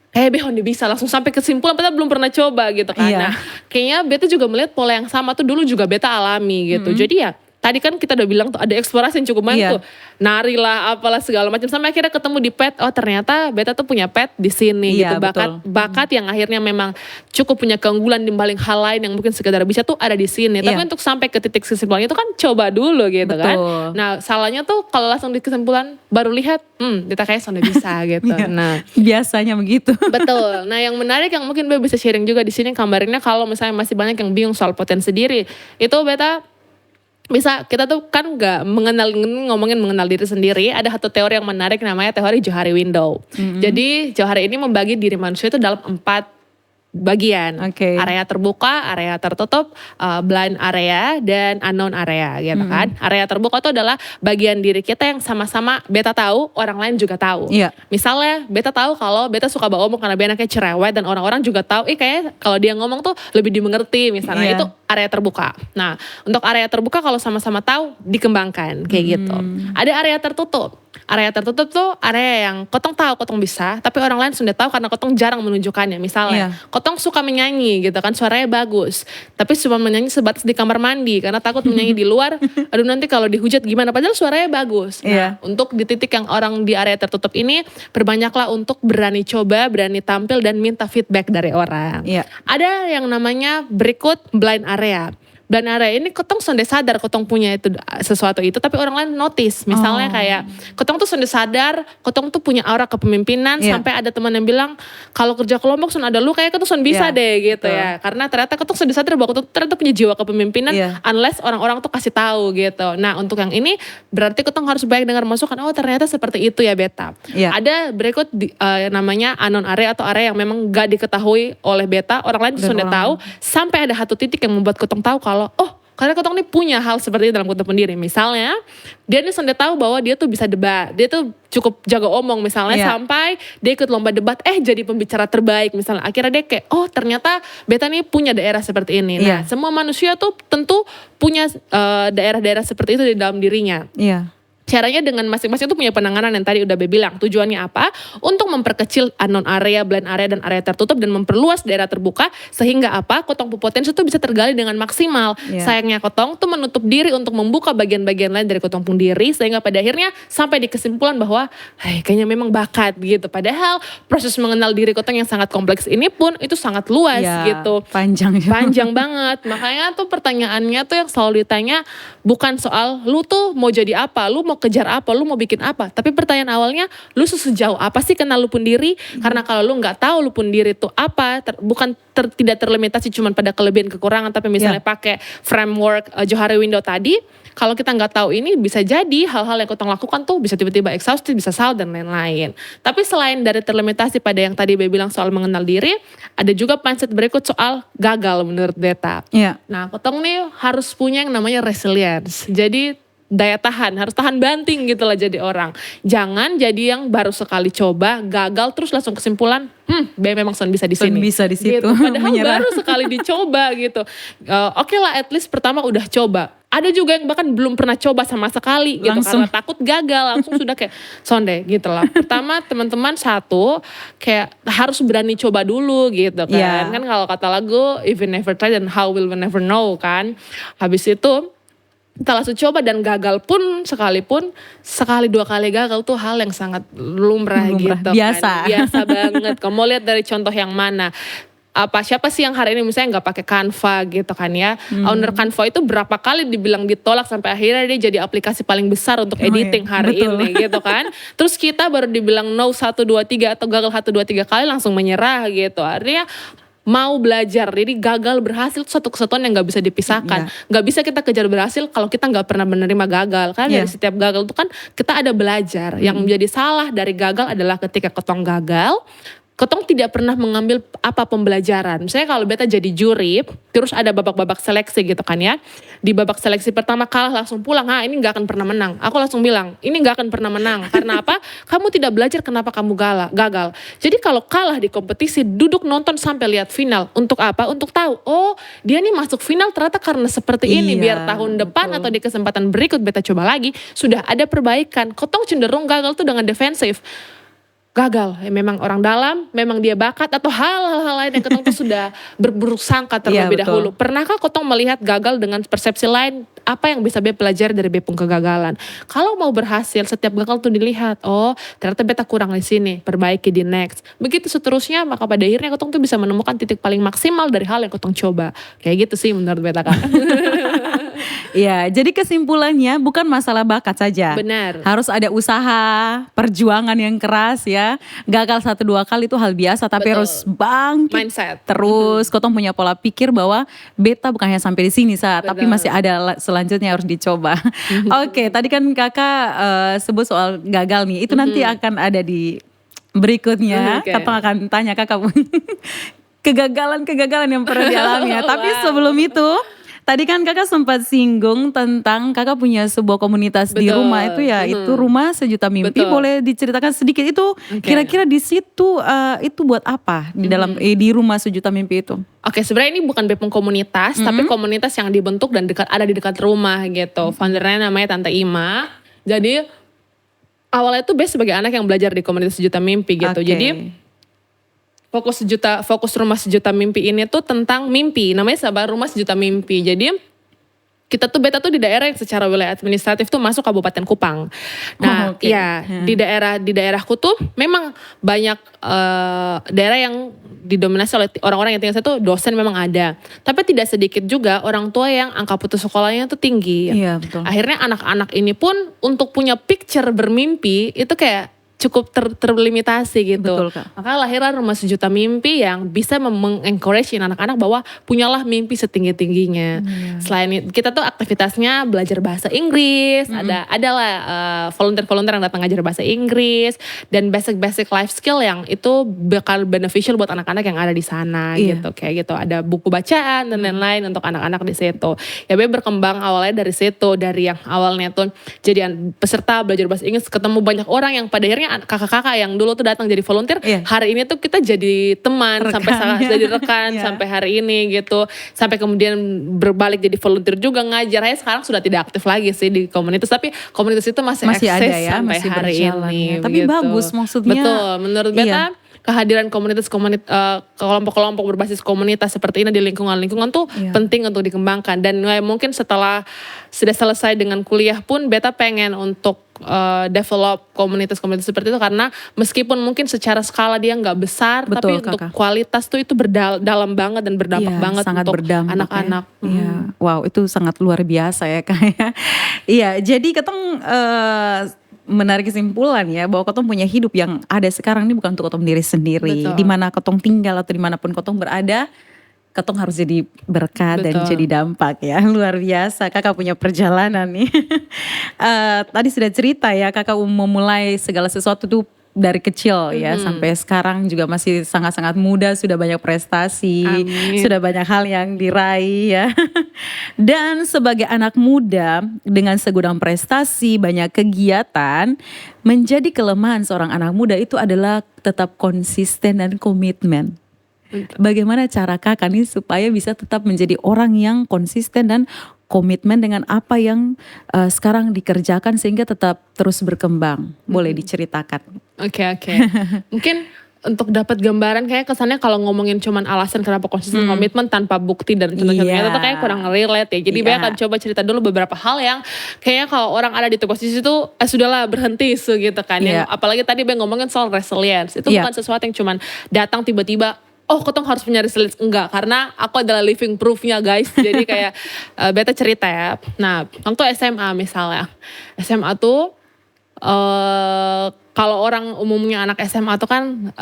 Behon dia bisa langsung sampai kesimpulan padahal belum pernah coba gitu kan. Nah kayaknya beta juga melihat pola yang sama tuh dulu juga beta alami gitu. Jadi ya tadi kan kita udah bilang tuh ada eksplorasi yang cukup banyak tuh. Nari lah apalah segala macam. Sampai akhirnya ketemu di pet. Oh ternyata beta tuh punya pet di sini gitu. Bakat yang akhirnya memang cukup punya keunggulan di balik hal lain yang mungkin sekedar bisa tuh ada di sini. Tapi untuk sampai ke titik kesimpulannya itu kan coba dulu gitu kan. Nah salahnya tuh kalau langsung di kesimpulan baru lihat beta kayak sudah bisa gitu. Nah biasanya begitu. Betul. Nah yang menarik yang mungkin beta bisa sharing juga di sini kabarnya kalau misalnya masih banyak yang bingung soal potensi diri. Itu beta bisa, kita tuh kan gak ngomongin mengenal diri sendiri. Ada satu teori yang menarik namanya teori Johari Window. Jadi Johari ini membagi diri manusia itu dalam 4 bagian. Area terbuka, area tertutup, blind area, dan unknown area gitu kan. Area terbuka itu adalah bagian diri kita yang sama-sama beta tahu, orang lain juga tahu. Misalnya beta tahu kalau beta suka bawa omong karena beta anaknya cerewet dan orang-orang juga tahu, kayaknya kalau dia ngomong tuh lebih dimengerti misalnya. Itu area terbuka. Nah untuk area terbuka kalau sama-sama tahu dikembangkan kayak gitu. Ada area tertutup. Area tertutup tuh area yang kotong tahu, kotong bisa, tapi orang lain sudah tahu karena kotong jarang menunjukkannya. Misalnya, kotong suka menyanyi gitu kan, suaranya bagus, tapi cuma menyanyi sebatas di kamar mandi karena takut menyanyi di luar. Aduh nanti kalau dihujat gimana? Padahal suaranya bagus. Nah, untuk di titik yang orang di area tertutup ini, berbanyaklah untuk berani coba, berani tampil dan minta feedback dari orang. Ada yang namanya berikut blind area. Blind area ini kotong sudah sadar kotong punya itu sesuatu itu, tapi orang lain notice. Misalnya kayak kotong tuh sudah sadar kotong tuh punya aura kepemimpinan, sampai ada teman yang bilang kalau kerja kelompok sun ada lu kayak kotong sun bisa deh gitu ya. Karena ternyata kotong sudah sadar bahwa kotong ternyata punya jiwa kepemimpinan, unless orang-orang tuh kasih tahu gitu. Nah untuk yang ini berarti kotong harus baik dengar masukan. Oh ternyata seperti itu ya beta. Ada berikut namanya unknown area atau area yang memang gak diketahui oleh beta, orang lain sudah tahu, sampai ada satu titik yang membuat kotong tahu kalau karena kotong ini punya hal seperti itu dalam kotong pendiri. Misalnya dia ini sudah tahu bahwa dia tuh bisa debat, dia tuh cukup jago omong misalnya, sampai dia ikut lomba debat jadi pembicara terbaik misalnya. Akhirnya dia kayak ternyata beta nih punya daerah seperti ini. Nah semua manusia tuh tentu punya daerah-daerah seperti itu di dalam dirinya. Caranya dengan masing-masing itu punya penanganan yang tadi udah bilang. Tujuannya apa? Untuk memperkecil unknown area, blind area, dan area tertutup dan memperluas daerah terbuka. Sehingga apa? Kotong potensi itu bisa tergali dengan maksimal. Sayangnya kotong tuh menutup diri untuk membuka bagian-bagian lain dari kotong diri. Sehingga pada akhirnya sampai di kesimpulan bahwa kayaknya memang bakat gitu. Padahal proses mengenal diri kotong yang sangat kompleks ini pun itu sangat luas gitu. Panjang banget. Makanya tuh pertanyaannya tuh yang selalu ditanya bukan soal lu tuh mau jadi apa, lu mau kejar apa, lu mau bikin apa. Tapi pertanyaan awalnya, lu sejauh apa sih kenal lu pun diri? Karena kalau lu gak tahu lu pun diri itu apa, tidak terlimitasi cuma pada kelebihan kekurangan, tapi misalnya pakai framework Johari Window tadi, kalau kita gak tahu ini bisa jadi hal-hal yang kotong lakukan tuh bisa tiba-tiba exhausted, bisa salah dan lain-lain. Tapi selain dari terlimitasi pada yang tadi Be bilang soal mengenal diri, ada juga mindset berikut soal gagal menurut beta. Nah kotong nih harus punya yang namanya resilience. Jadi daya tahan, harus tahan banting gitu lah jadi orang. Jangan jadi yang baru sekali coba, gagal terus langsung kesimpulan, memang son bisa di sini. Bisa di situ. Gitu. Padahal baru sekali dicoba gitu. Oke lah, at least pertama udah coba. Ada juga yang bahkan belum pernah coba sama sekali gitu karena takut gagal, langsung sudah kayak sonde gitu lah. Pertama teman-teman kayak harus berani coba dulu gitu kan. Kan kalau kata lagu, if you never try then how will we never know kan. Habis itu kita langsung coba dan gagal pun sekalipun, sekali dua kali gagal tuh hal yang sangat lumrah gitu biasa. Kan. Biasa banget. Kamu lihat dari contoh yang mana? Siapa sih yang hari ini misalnya gak pakai Canva gitu kan ya. Owner Canva itu berapa kali dibilang ditolak sampai akhirnya dia jadi aplikasi paling besar untuk editing hari ini gitu kan. Terus kita baru dibilang no 1, 2, 3 atau gagal 1, 2, 3 kali langsung menyerah gitu. Artinya mau belajar, jadi gagal berhasil itu satu kesatuan yang gak bisa dipisahkan. Gak bisa kita kejar berhasil kalau kita gak pernah menerima gagal. Karena dari setiap gagal itu kan kita ada belajar. Yang menjadi salah dari gagal adalah ketika kotong gagal, Ketong tidak pernah mengambil apa pembelajaran. Misalnya kalau beta jadi juri, terus ada babak-babak seleksi gitu kan ya. Di babak seleksi pertama kalah langsung pulang, ini gak akan pernah menang. Aku langsung bilang, ini gak akan pernah menang. Karena apa? Kamu tidak belajar kenapa kamu gagal. Jadi kalau kalah di kompetisi, duduk nonton sampai lihat final. Untuk apa? Untuk tahu, oh dia nih masuk final ternyata karena seperti ini. Biar tahun depan atau di kesempatan berikut beta coba lagi, sudah ada perbaikan. Ketong cenderung gagal tuh dengan defensif. Gagal, memang orang dalam, memang dia bakat atau hal-hal lain yang ketong tuh sudah berburuk sangka terlebih dahulu. Pernahkah ketong melihat gagal dengan persepsi lain? Apa yang bisa beta pelajari dari bepung kegagalan? Kalau mau berhasil, setiap gagal tuh dilihat, oh ternyata beta kurang di sini, perbaiki di next. Begitu seterusnya, maka pada akhirnya ketong tuh bisa menemukan titik paling maksimal dari hal yang ketong coba. Kayak gitu sih menurut beta kan. Ya, jadi kesimpulannya bukan masalah bakat saja. Benar. Harus ada usaha, perjuangan yang keras ya. Gagal 1-2 kali itu hal biasa, tapi harus bangkit. Mindset. Terus kotong punya pola pikir bahwa beta bukan hanya sampai di sini tapi masih ada selanjutnya harus dicoba. Oke, tadi kan kakak sebut soal gagal nih. Itu nanti akan ada di berikutnya. Kakak akan tanya kakak kegagalan yang pernah dialami ya. Tapi sebelum itu, tadi kan kakak sempat singgung tentang kakak punya sebuah komunitas di rumah itu ya, itu Rumah Sejuta Mimpi. Boleh diceritakan sedikit itu kira-kira di situ itu buat apa di dalam di Rumah Sejuta Mimpi itu? Oke, sebenarnya ini bukan bepung komunitas, tapi komunitas yang dibentuk dan ada di dekat rumah gitu. Foundernya namanya Tante Ima. Jadi awalnya tuh base sebagai anak yang belajar di komunitas Sejuta Mimpi gitu. Jadi fokus Rumah Sejuta Mimpi ini tuh tentang mimpi. Namanya Rumah Sejuta Mimpi. Jadi beta tuh di daerah yang secara wilayah administratif tuh masuk Kabupaten Kupang. Nah, di daerahku tuh memang banyak daerah yang didominasi oleh orang-orang yang tinggal situ, dosen memang ada. Tapi tidak sedikit juga orang tua yang angka putus sekolahnya tuh tinggi. Iya, betul. Akhirnya anak-anak ini pun untuk punya picture bermimpi itu kayak cukup terlimitasi gitu. Betul, Kak. Maka lahirlah Rumah Sejuta Mimpi yang bisa mengencourage anak-anak bahwa punyalah mimpi setinggi-tingginya. Selain itu, kita tuh aktivitasnya belajar bahasa Inggris, adalah volunteer-volunteer yang datang ngajar bahasa Inggris, dan basic life skill yang itu bakal beneficial buat anak-anak yang ada di sana gitu. Kayak gitu, ada buku bacaan dan lain-lain untuk anak-anak di situ. Ya berkembang awalnya dari situ, dari yang awalnya tuh jadi peserta belajar bahasa Inggris, ketemu banyak orang yang pada akhirnya kakak-kakak yang dulu tuh datang jadi volunteer, hari ini tuh kita jadi teman sampai jadi rekan sampai hari ini gitu, sampai kemudian berbalik jadi volunteer juga ngajar. Sekarang sudah tidak aktif lagi sih di komunitas, tapi komunitas itu masih eksis ada ya, sampai masih hari ini. Ya. Tapi gitu. bagus maksudnya. Betul, menurut beta kehadiran kelompok-kelompok berbasis komunitas seperti ini di lingkungan-lingkungan tuh penting untuk dikembangkan. Dan mungkin setelah sudah selesai dengan kuliah pun beta pengen untuk develop komunitas-komunitas seperti itu, karena meskipun mungkin secara skala dia nggak besar, tapi untuk kualitas tuh itu dalam banget dan berdampak banget sangat untuk anak-anak. Wow, itu sangat luar biasa ya Kak. Iya, jadi ketong menarik kesimpulan ya bahwa ketong punya hidup yang ada sekarang ini bukan untuk ketong diri sendiri. Di mana ketong tinggal atau dimanapun ketong berada, ketong harus jadi berkat dan jadi dampak ya. Luar biasa, kakak punya perjalanan nih. Tadi sudah cerita ya, kakak memulai segala sesuatu tuh dari kecil ya, sampai sekarang juga masih sangat-sangat muda, sudah banyak prestasi, sudah banyak hal yang diraih ya. Dan sebagai anak muda dengan segudang prestasi, banyak kegiatan, menjadi kelemahan seorang anak muda itu adalah tetap konsisten dan komitmen. Bagaimana cara kakak nih supaya bisa tetap menjadi orang yang konsisten dan komitmen dengan apa yang sekarang dikerjakan sehingga tetap terus berkembang? Boleh diceritakan? Oke. Mungkin untuk dapat gambaran kayak kesannya kalau ngomongin cuman alasan kenapa konsisten komitmen tanpa bukti dan contoh-contohnya itu kayak kurang relate ya. Jadi Bea akan coba cerita dulu beberapa hal yang kayaknya kalau orang ada di posisi itu sudahlah berhenti gitu kan. Yang apalagi tadi Bea ngomongin soal resilience. Itu bukan sesuatu yang cuman datang tiba-tiba, oh ketong harus punya resilience. Enggak, karena aku adalah living proofnya guys. Jadi kayak beta cerita ya. Nah waktu SMA misalnya, SMA tuh kalau orang umumnya anak SMA tuh kan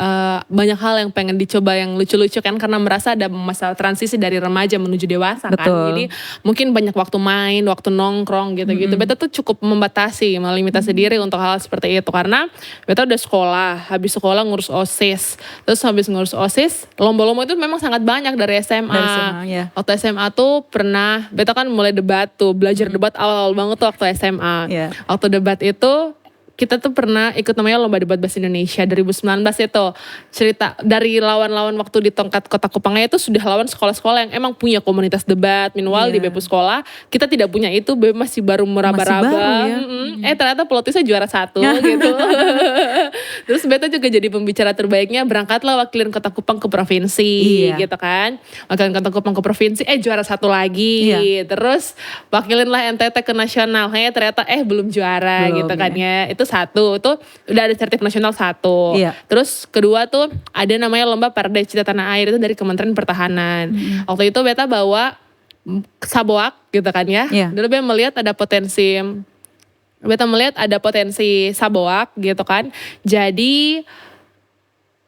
banyak hal yang pengen dicoba yang lucu-lucu kan, karena merasa ada masa transisi dari remaja menuju dewasa kan. Betul. Jadi mungkin banyak waktu main, waktu nongkrong gitu-gitu. Beta tuh cukup melimitasi diri untuk hal seperti itu, karena beta udah sekolah, habis sekolah ngurus OSIS. Terus habis ngurus OSIS, lomba-lomba itu memang sangat banyak dari SMA. Dari SMA, ya. Waktu SMA tuh pernah, beta kan mulai debat tuh, belajar debat awal-awal banget tuh waktu SMA. Yeah. Waktu debat itu kita tuh pernah ikut namanya Lomba Debat Bahasa Indonesia 2019 itu. Cerita dari lawan-lawan waktu di tongkat Kota Kupangnya itu sudah lawan sekolah-sekolah yang emang punya komunitas debat. Minimal di Bepu sekolah kita tidak punya itu, Beb masih baru meraba-raba. Masih baru ya? Ternyata pelotisnya juara 1 gitu. Terus beta juga jadi pembicara terbaiknya, berangkatlah wakilin Kota Kupang ke provinsi gitu kan. Wakilin Kota Kupang ke provinsi, juara 1 lagi. Terus wakilin lah NTT ke nasional, ternyata belum juara gitu kan ya. Itu 1, itu udah ada sertif nasional 1. Terus kedua tuh ada namanya Lomba Parade Cita Tanah Air, itu dari Kementerian Pertahanan. Waktu itu beta bawa saboak gitu kan ya. Dulu beta melihat ada potensi saboak gitu kan. Jadi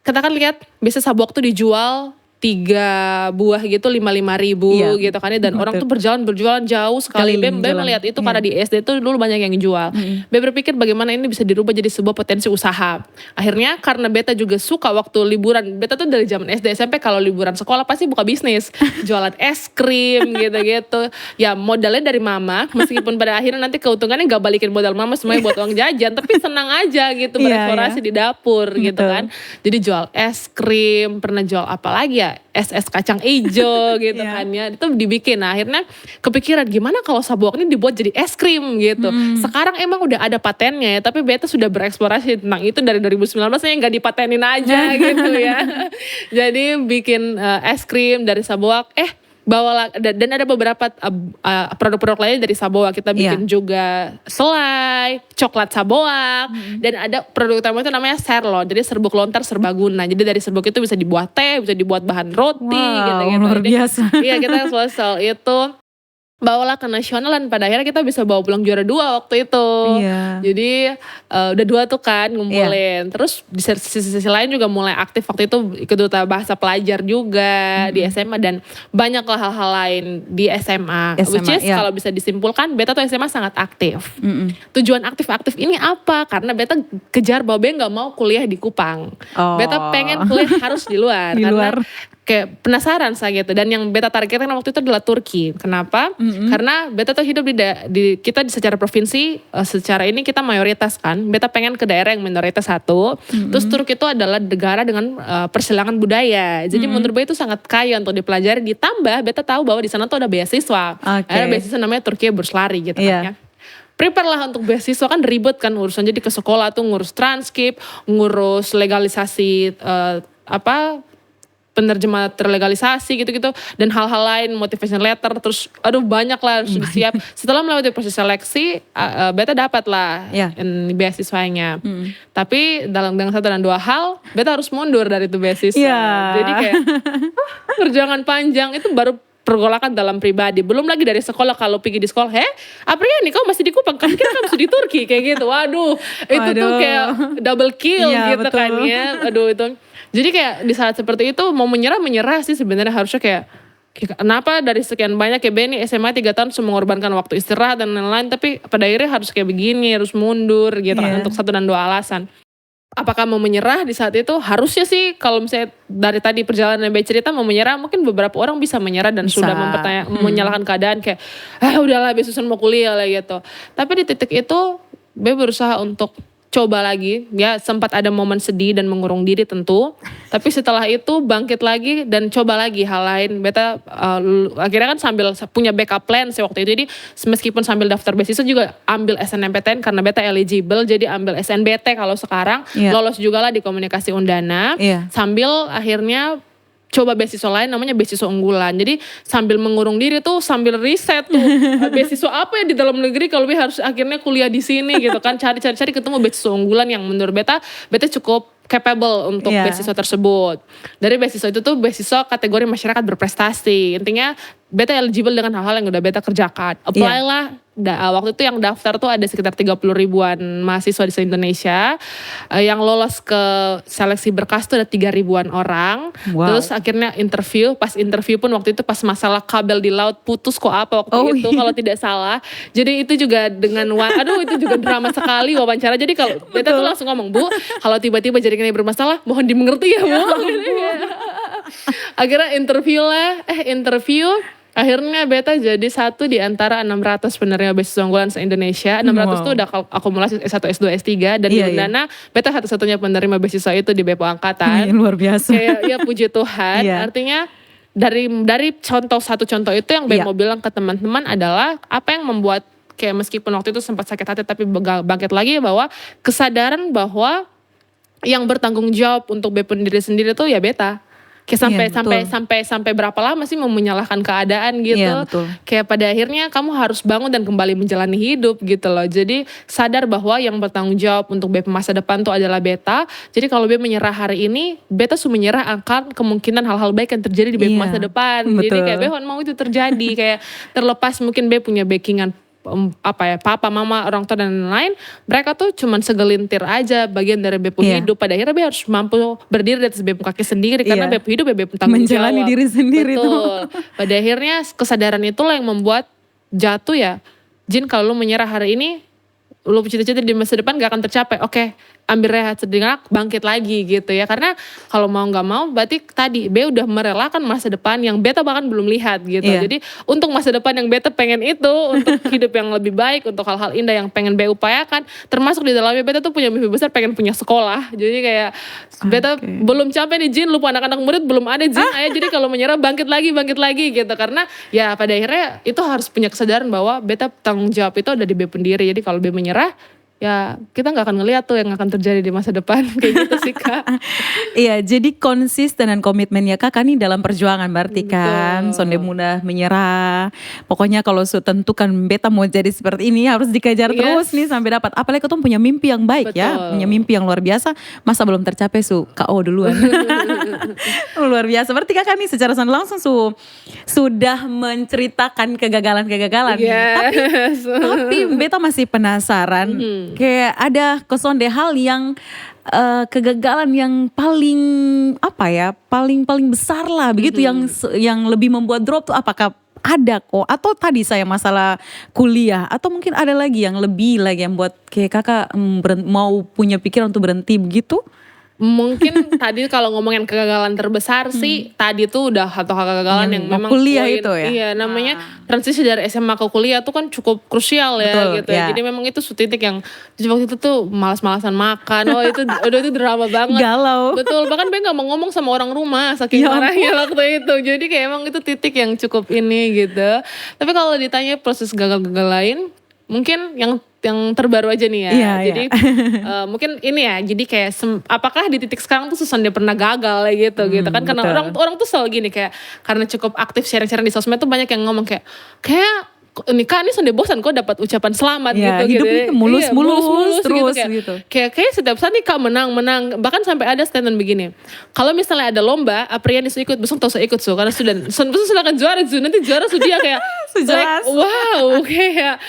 kita kan lihat biasa saboak tuh dijual 3 buah gitu 55.000 gitu kan ya, dan orang tuh berjualan jauh sekali. Bem melihat itu karena di SD tuh dulu banyak yang jual. Bem berpikir bagaimana ini bisa dirubah jadi sebuah potensi usaha. Akhirnya karena beta juga suka waktu liburan, beta tuh dari zaman SD SMP kalau liburan sekolah pasti buka bisnis, jualan es krim gitu-gitu. Ya modalnya dari mama, meskipun pada akhirnya nanti keuntungannya gak balikin modal mama, semuanya buat uang jajan, tapi senang aja gitu bereksplorasi di dapur gitu kan. Jadi jual es krim, pernah jual apa lagi ya? Es kacang ijo gitu kan ya, itu dibikin. Nah, akhirnya kepikiran gimana kalau saboak ini dibuat jadi es krim gitu. Sekarang emang udah ada patennya ya, tapi beta sudah bereksplorasi tentang itu dari 2019 saya nggak dipatenin aja gitu ya. Jadi bikin es krim dari saboak, bawalah, dan ada beberapa produk-produk lainnya dari saboak. Kita bikin juga selai, coklat saboak, dan ada produk utama itu namanya serlon. Jadi serbuk lontar serbaguna. Jadi dari serbuk itu bisa dibuat teh, bisa dibuat bahan roti gitu-gitu. Luar biasa. Iya, kita sosial itu bawalah ke nasional, dan pada akhirnya kita bisa bawa pulang juara 2 waktu itu. Jadi udah 2 tuh kan ngumpulin. Terus di sisi lain juga mulai aktif waktu itu ikut duta bahasa pelajar juga di SMA, dan banyak lah hal-hal lain di SMA. Which is kalau bisa disimpulkan beta tuh SMA sangat aktif. Tujuan aktif-aktif ini apa? Karena beta kejar bahwa beta gak mau kuliah di Kupang. Beta pengen kuliah harus di luar. Kayak penasaran saya gitu. Dan yang beta targetkan waktu itu adalah Turki. Kenapa? Karena beta tuh hidup kita secara provinsi, secara ini kita mayoritas kan. Beta pengen ke daerah yang minoritas 1. Terus Turki itu adalah negara dengan persilangan budaya. Jadi menurut beta itu sangat kaya untuk dipelajari. Ditambah beta tahu bahwa di sana tuh ada beasiswa. Ada beasiswa namanya Turki Burslari gitu kan ya. Prepare lah untuk beasiswa, kan ribet kan urusan. Jadi ke sekolah tuh ngurus transkrip, ngurus legalisasi penerjemah terlegalisasi gitu-gitu, dan hal-hal lain, motivation letter, terus banyak lah harus siap. Setelah melewati proses seleksi, beta dapat lah beasiswanya. Tapi dalam 1 dan 2 hal, beta harus mundur dari itu beasiswa. Jadi kayak perjuangan panjang itu baru pergolakan dalam pribadi. Belum lagi dari sekolah, kalau pergi di sekolah, Apriyani kau masih di Kupang, kan kira kamu masih di Turki kayak gitu. Waduh, itu tuh kayak double kill gitu kan ya. Itu. Jadi kayak di saat seperti itu mau menyerah sih sebenarnya. Harusnya kayak kenapa dari sekian banyak kayak Benny SMA 3 tahun harus mengorbankan waktu istirahat dan lain-lain, tapi pada akhirnya harus kayak begini, harus mundur gitu kan, untuk 1 dan 2 alasan. Apakah mau menyerah di saat itu? Harusnya sih kalau misalnya dari tadi perjalanan Be cerita mau menyerah, mungkin beberapa orang bisa menyerah dan sudah menyalahkan keadaan kayak udahlah Be susun mau kuliah lah gitu. Tapi di titik itu Be berusaha untuk coba lagi, ya sempat ada momen sedih dan mengurung diri tentu, tapi setelah itu bangkit lagi dan coba lagi hal lain. Beta akhirnya kan sambil punya backup plan sih waktu itu, jadi meskipun sambil daftar beasiswa juga ambil SNMPTN karena beta eligible, jadi ambil SNBT kalau sekarang, lolos juga lah di komunikasi Undana, sambil akhirnya coba beasiswa lain namanya beasiswa unggulan. Jadi sambil mengurung diri tuh sambil riset tuh beasiswa apa ya di dalam negeri kalau harus akhirnya kuliah di sini gitu kan, cari ketemu beasiswa unggulan yang menurut beta cukup capable untuk beasiswa tersebut. Dari beasiswa itu tuh beasiswa kategori masyarakat berprestasi. Intinya beta eligible dengan hal-hal yang udah beta kerjakan. Apply lah. Waktu itu yang daftar tuh ada sekitar 30 ribuan mahasiswa di se-Indonesia. Yang lolos ke seleksi berkas tuh ada 3 ribuan orang. Wow. Terus akhirnya interview. Pas interview pun waktu itu pas masalah kabel di laut putus kok apa waktu itu kalau tidak salah. Jadi itu juga dengan aduh itu juga drama sekali wawancara. Jadi kalau beta tuh langsung ngomong, Bu, kalau tiba-tiba jaringannya bermasalah mohon dimengerti ya, Bu. Akhirnya interview. Akhirnya beta jadi satu di antara 600 penerima beasiswa unggulan se-Indonesia. 600 tuh udah akumulasi S1, S2, S3. Dan di Undana beta satu-satunya penerima beasiswa itu di BPO Angkatan. Luar biasa. Kayak ya puji Tuhan. Artinya dari satu contoh itu yang Bem mau bilang ke teman-teman adalah apa yang membuat kayak meskipun waktu itu sempat sakit hati tapi bangkit lagi bahwa kesadaran bahwa yang bertanggung jawab untuk Bem diri sendiri tuh ya beta. Kayak sampai berapa lama sih mau menyalahkan keadaan gitu. Iya, betul. Kayak pada akhirnya kamu harus bangun dan kembali menjalani hidup gitu loh. Jadi sadar bahwa yang bertanggung jawab untuk BP masa depan tuh adalah beta. Jadi kalau BP menyerah hari ini, beta sudah menyerah akan kemungkinan hal-hal baik yang terjadi di BP masa depan. Betul. Jadi kayak BP mau itu terjadi. Kayak terlepas mungkin BP punya backingan papa, mama, orang tua dan lain-lain, mereka tuh cuman segelintir aja bagian dari BEP hidup. Pada akhirnya BEP harus mampu berdiri di atas BEP kaki sendiri karena BEP hidup BEP tanggung jawab. Menjalani diri sendiri. Betul. Pada akhirnya kesadaran itulah yang membuat jatuh ya, Jin kalau lu menyerah hari ini, lu cita-cita di masa depan gak akan tercapai. Oke, ambil rehat sejenak, bangkit lagi gitu ya. Karena kalau mau gak mau berarti tadi B udah merelakan masa depan yang beta bahkan belum lihat gitu. Jadi untuk masa depan yang beta pengen itu, untuk hidup yang lebih baik, untuk hal-hal indah yang pengen B upayakan, termasuk di dalamnya beta tuh punya mimpi besar pengen punya sekolah. Jadi kayak beta belum capek nih Jin, lupa anak-anak murid belum ada Jin. Jadi kalau menyerah bangkit lagi gitu. Karena ya pada akhirnya itu harus punya kesadaran bahwa beta tanggung jawab itu ada di B pendiri. Jadi kalau B menyerah, ya kita gak akan ngeliat tuh yang akan terjadi di masa depan. Kayak gitu sih Kak. Iya, jadi konsisten dan komitmennya Kak ini dalam perjuangan berarti kan. Sonde mudah menyerah. Pokoknya kalau tentukan beta mau jadi seperti ini harus dikejar terus nih sampai dapat. Apalagi ketemu punya mimpi yang baik ya. Punya mimpi yang luar biasa. Masa belum tercapai KO duluan. Luar biasa. Berarti Kakak nih secara langsung sudah menceritakan kegagalan-kegagalan nih. Tapi beta masih penasaran. Kayak ada kesonde hal yang kegagalan yang paling paling besar lah begitu yang lebih membuat drop tuh apakah ada kok atau tadi saya masalah kuliah atau mungkin ada lagi yang lebih lagi yang buat kayak Kakak mau punya pikiran untuk berhenti begitu? Mungkin tadi kalau ngomongin kegagalan terbesar sih tadi tuh udah satu kegagalan yang memang kuliah itu ya. Iya, namanya transisi dari SMA ke kuliah tuh kan cukup krusial ya. Betul, gitu. Jadi memang itu titik yang waktu itu tuh malas-malasan makan. Oh itu udah itu drama banget. Galau. Betul, bahkan gue gak mau ngomong sama orang rumah saking marahnya waktu itu. Jadi kayak emang itu titik yang cukup ini gitu. Tapi kalau ditanya proses gagal-gagal lain, mungkin yang terbaru aja nih ya. Jadi mungkin ini ya. Jadi kayak apakah di titik sekarang tuh Susan dia pernah gagal gitu kan. Karena orang tuh selalu gini kayak karena cukup aktif sharing-sharing di sosmed tuh banyak yang ngomong kayak ini Kak ini Sonde bosan kok dapat ucapan selamat gitu. Hidupnya mulus terus gitu. Kayak setiap saat nih Kak menang. Bahkan sampai ada statement begini. Kalau misalnya ada lomba, Apriani ikut, besok tau saya ikut karena sudah akan juara nanti juara dia kayak like, wow kayak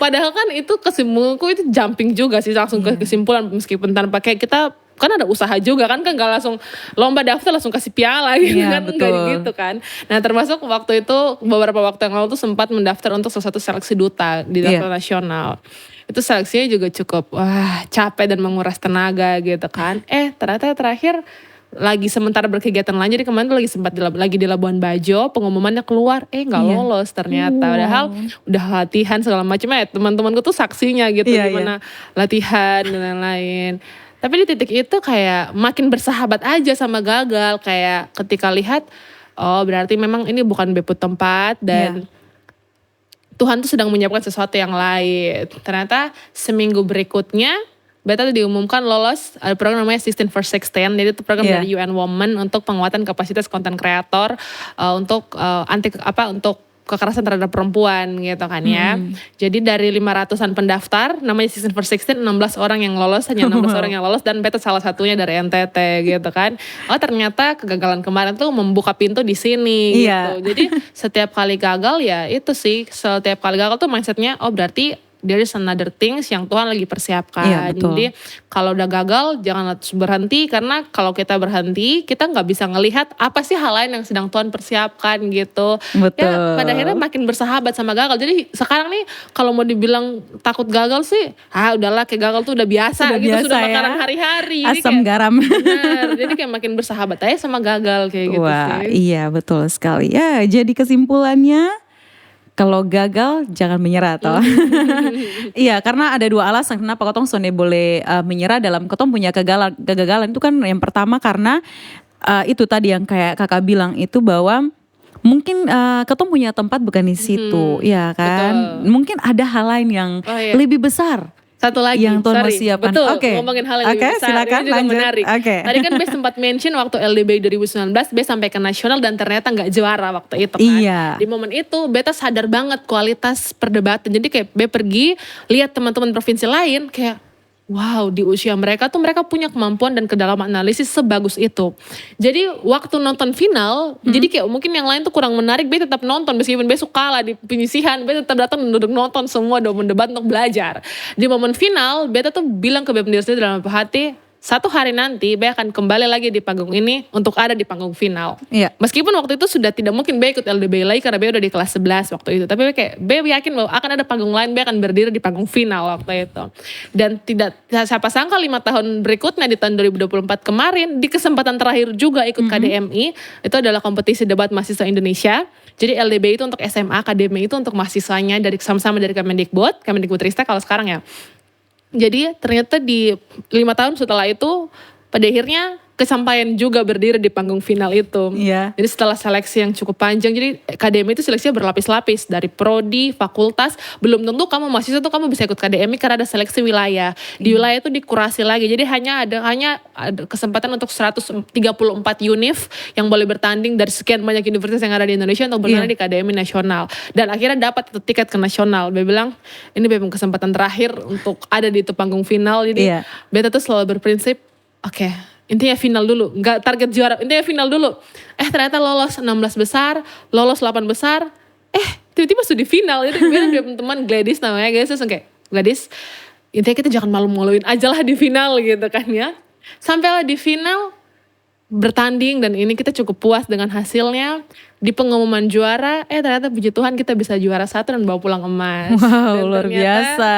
padahal kan itu kesimpulanku itu jumping juga sih langsung ke kesimpulan meskipun tanpa kayak kita kan ada usaha juga kan gak langsung lomba daftar langsung kasih piala gitu kan enggak gitu kan. Nah termasuk waktu itu beberapa waktu yang lalu tuh sempat mendaftar untuk salah satu seleksi duta di daftar nasional. Itu seleksinya juga cukup capek dan menguras tenaga gitu kan. Ternyata terakhir lagi sementara berkegiatan lain jadi kemarin tuh lagi sempat lagi di Labuan Bajo pengumumannya keluar gak lolos ternyata padahal udah latihan segala macam teman-temanku tuh saksinya gitu gimana latihan dan lain-lain. Tapi di titik itu kayak makin bersahabat aja sama gagal. Kayak ketika lihat, berarti memang ini bukan BEP tempat. Dan Tuhan tuh sedang menyiapkan sesuatu yang lain. Ternyata seminggu berikutnya, beta tuh diumumkan lolos ada program namanya 16 for 16. Jadi itu program dari UN Women untuk penguatan kapasitas konten kreator. Untuk untuk kekerasan terhadap perempuan gitu kan ya. Jadi dari 500-an pendaftar, namanya Season for 16, 16 orang yang lolos, hanya 16 orang yang lolos, dan beta salah satunya dari NTT gitu kan. Oh ternyata kegagalan kemarin tuh membuka pintu di sini gitu. Jadi setiap kali gagal ya itu sih, setiap kali gagal tuh mindsetnya, oh berarti there is another things yang Tuhan lagi persiapkan. Iya, betul. Jadi kalau udah gagal jangan berhenti, karena kalau kita berhenti kita nggak bisa ngelihat apa sih hal lain yang sedang Tuhan persiapkan gitu. Betul. Ya pada akhirnya makin bersahabat sama gagal. Jadi sekarang nih kalau mau dibilang takut gagal sih, udahlah kayak gagal tuh udah biasa Sudah gitu, biasa sudah ya. makanan hari-hari. Jadi Asam kayak, garam. bener, jadi kayak makin bersahabat aja sama gagal kayak gitu Wah, sih. iya betul sekali. Ya, jadi kesimpulannya kalau gagal jangan menyerah toh. Iya, karena ada dua alasan kenapa kotong sonde boleh menyerah dalam kotong punya kegagalan itu kan. Yang pertama karena itu tadi yang kayak kakak bilang itu, bahwa mungkin kotong punya tempat bukan di situ, ya kan? betul. Mungkin ada hal lain yang lebih besar. Satu lagi, Yang Tuhan mau sorry. siapkan. Betul, Oke. ngomongin hal yang Oke, lebih besar. silakan Ini juga lanjut. menarik. Oke. Tadi kan Bes sempat mention waktu LDB 2019, Bes sampai ke nasional dan ternyata nggak juara waktu itu kan. Iya. Di momen itu, Beta sadar banget kualitas perdebatan. Jadi kayak Be pergi, lihat teman-teman provinsi lain, kayak wow, di usia mereka tuh mereka punya kemampuan dan kedalaman analisis sebagus itu. Jadi waktu nonton final, jadi kayak mungkin yang lain tuh kurang menarik, Be tetap nonton meskipun besok kalah di penyisihan, Be tetap datang dan duduk nonton semua momen debat untuk belajar. Di momen final, Beta tuh bilang ke Be sendiri dalam hati, satu hari nanti Be akan kembali lagi di panggung ini untuk ada di panggung final. Iya. Meskipun waktu itu sudah tidak mungkin Be ikut LDB lagi karena Be udah di kelas 11 waktu itu. Tapi Be yakin bahwa akan ada panggung lain, Be akan berdiri di panggung final waktu itu. Dan tidak siapa sangka 5 tahun berikutnya di tahun 2024 kemarin, di kesempatan terakhir juga ikut KDMI, itu adalah kompetisi debat mahasiswa Indonesia. Jadi LDB itu untuk SMA, KDMI itu untuk mahasiswanya dari sama-sama dari Kemendikbudristek kalau sekarang ya. Jadi ternyata di 5 tahun setelah itu pada akhirnya kesampaian juga berdiri di panggung final itu. Iya. Jadi setelah seleksi yang cukup panjang, jadi KDMI itu seleksinya berlapis-lapis dari prodi, fakultas, belum tentu kamu mahasiswa tuh kamu bisa ikut KDMI karena ada seleksi wilayah. Di wilayah itu dikurasi lagi. Jadi hanya ada kesempatan untuk 134 univ yang boleh bertanding dari sekian banyak universitas yang ada di Indonesia untuk bertanding di KDMI nasional. Dan akhirnya dapat itu tiket ke nasional. Be bilang ini memang kesempatan terakhir untuk ada di itu panggung final. Jadi Beta tuh selalu berprinsip, oke, intinya final dulu, nggak target juara, intinya final dulu. Ternyata lolos 16 besar, lolos 8 besar, tiba-tiba sudah di final. Jadi gue ada teman Gladys namanya, guys, terus kayak Gladys, intinya kita jangan malu-maluin aja lah di final gitu kan ya. Sampailah di final, bertanding dan ini kita cukup puas dengan hasilnya. Di pengumuman juara, ternyata puji Tuhan kita bisa juara 1 dan bawa pulang emas. Wow, Dan luar biasa.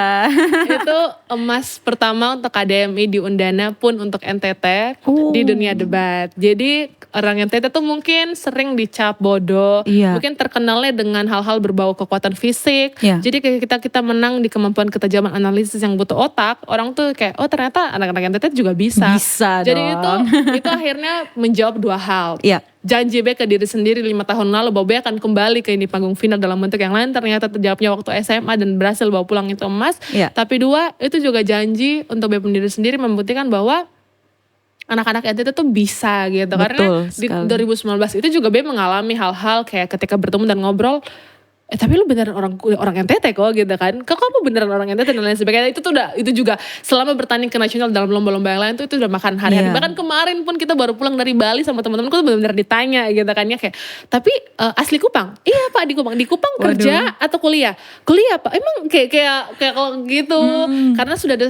Itu emas pertama untuk KDMI di Undana pun untuk NTT di dunia debat. Jadi orang NTT tuh mungkin sering dicap bodoh, mungkin terkenalnya dengan hal-hal berbau kekuatan fisik. Jadi kayak kita menang di kemampuan ketajaman analisis yang butuh otak, orang tuh kayak ternyata anak-anak NTT juga bisa. Bisa Jadi dong. itu akhirnya menjawab dua hal. Iya. Janji Be ke diri sendiri 5 tahun lalu bahwa Be akan kembali ke ini panggung final dalam bentuk yang lain, ternyata terjawabnya waktu SMA dan berhasil bawa pulang itu emas. Tapi 2, itu juga janji untuk Be sendiri sendiri membuktikan bahwa anak-anak NTT tuh bisa gitu. Karena di 2019 itu juga Be mengalami hal-hal kayak ketika bertemu dan ngobrol, tapi lu beneran orang NTT kok gitu kan. Kok kamu beneran orang NTT dan lain sebagainya. Itu juga selama bertanding ke nasional dalam lomba-lomba yang lain itu udah makan hari-hari. Bahkan kemarin pun kita baru pulang dari Bali sama teman-temanku tuh bener-bener ditanya gitu kan ya, kayak, tapi asli Kupang? Iya Pak, di Kupang. Di Kupang kerja atau kuliah? Kuliah Pak. Emang kayak kalau gitu. Karena sudah ada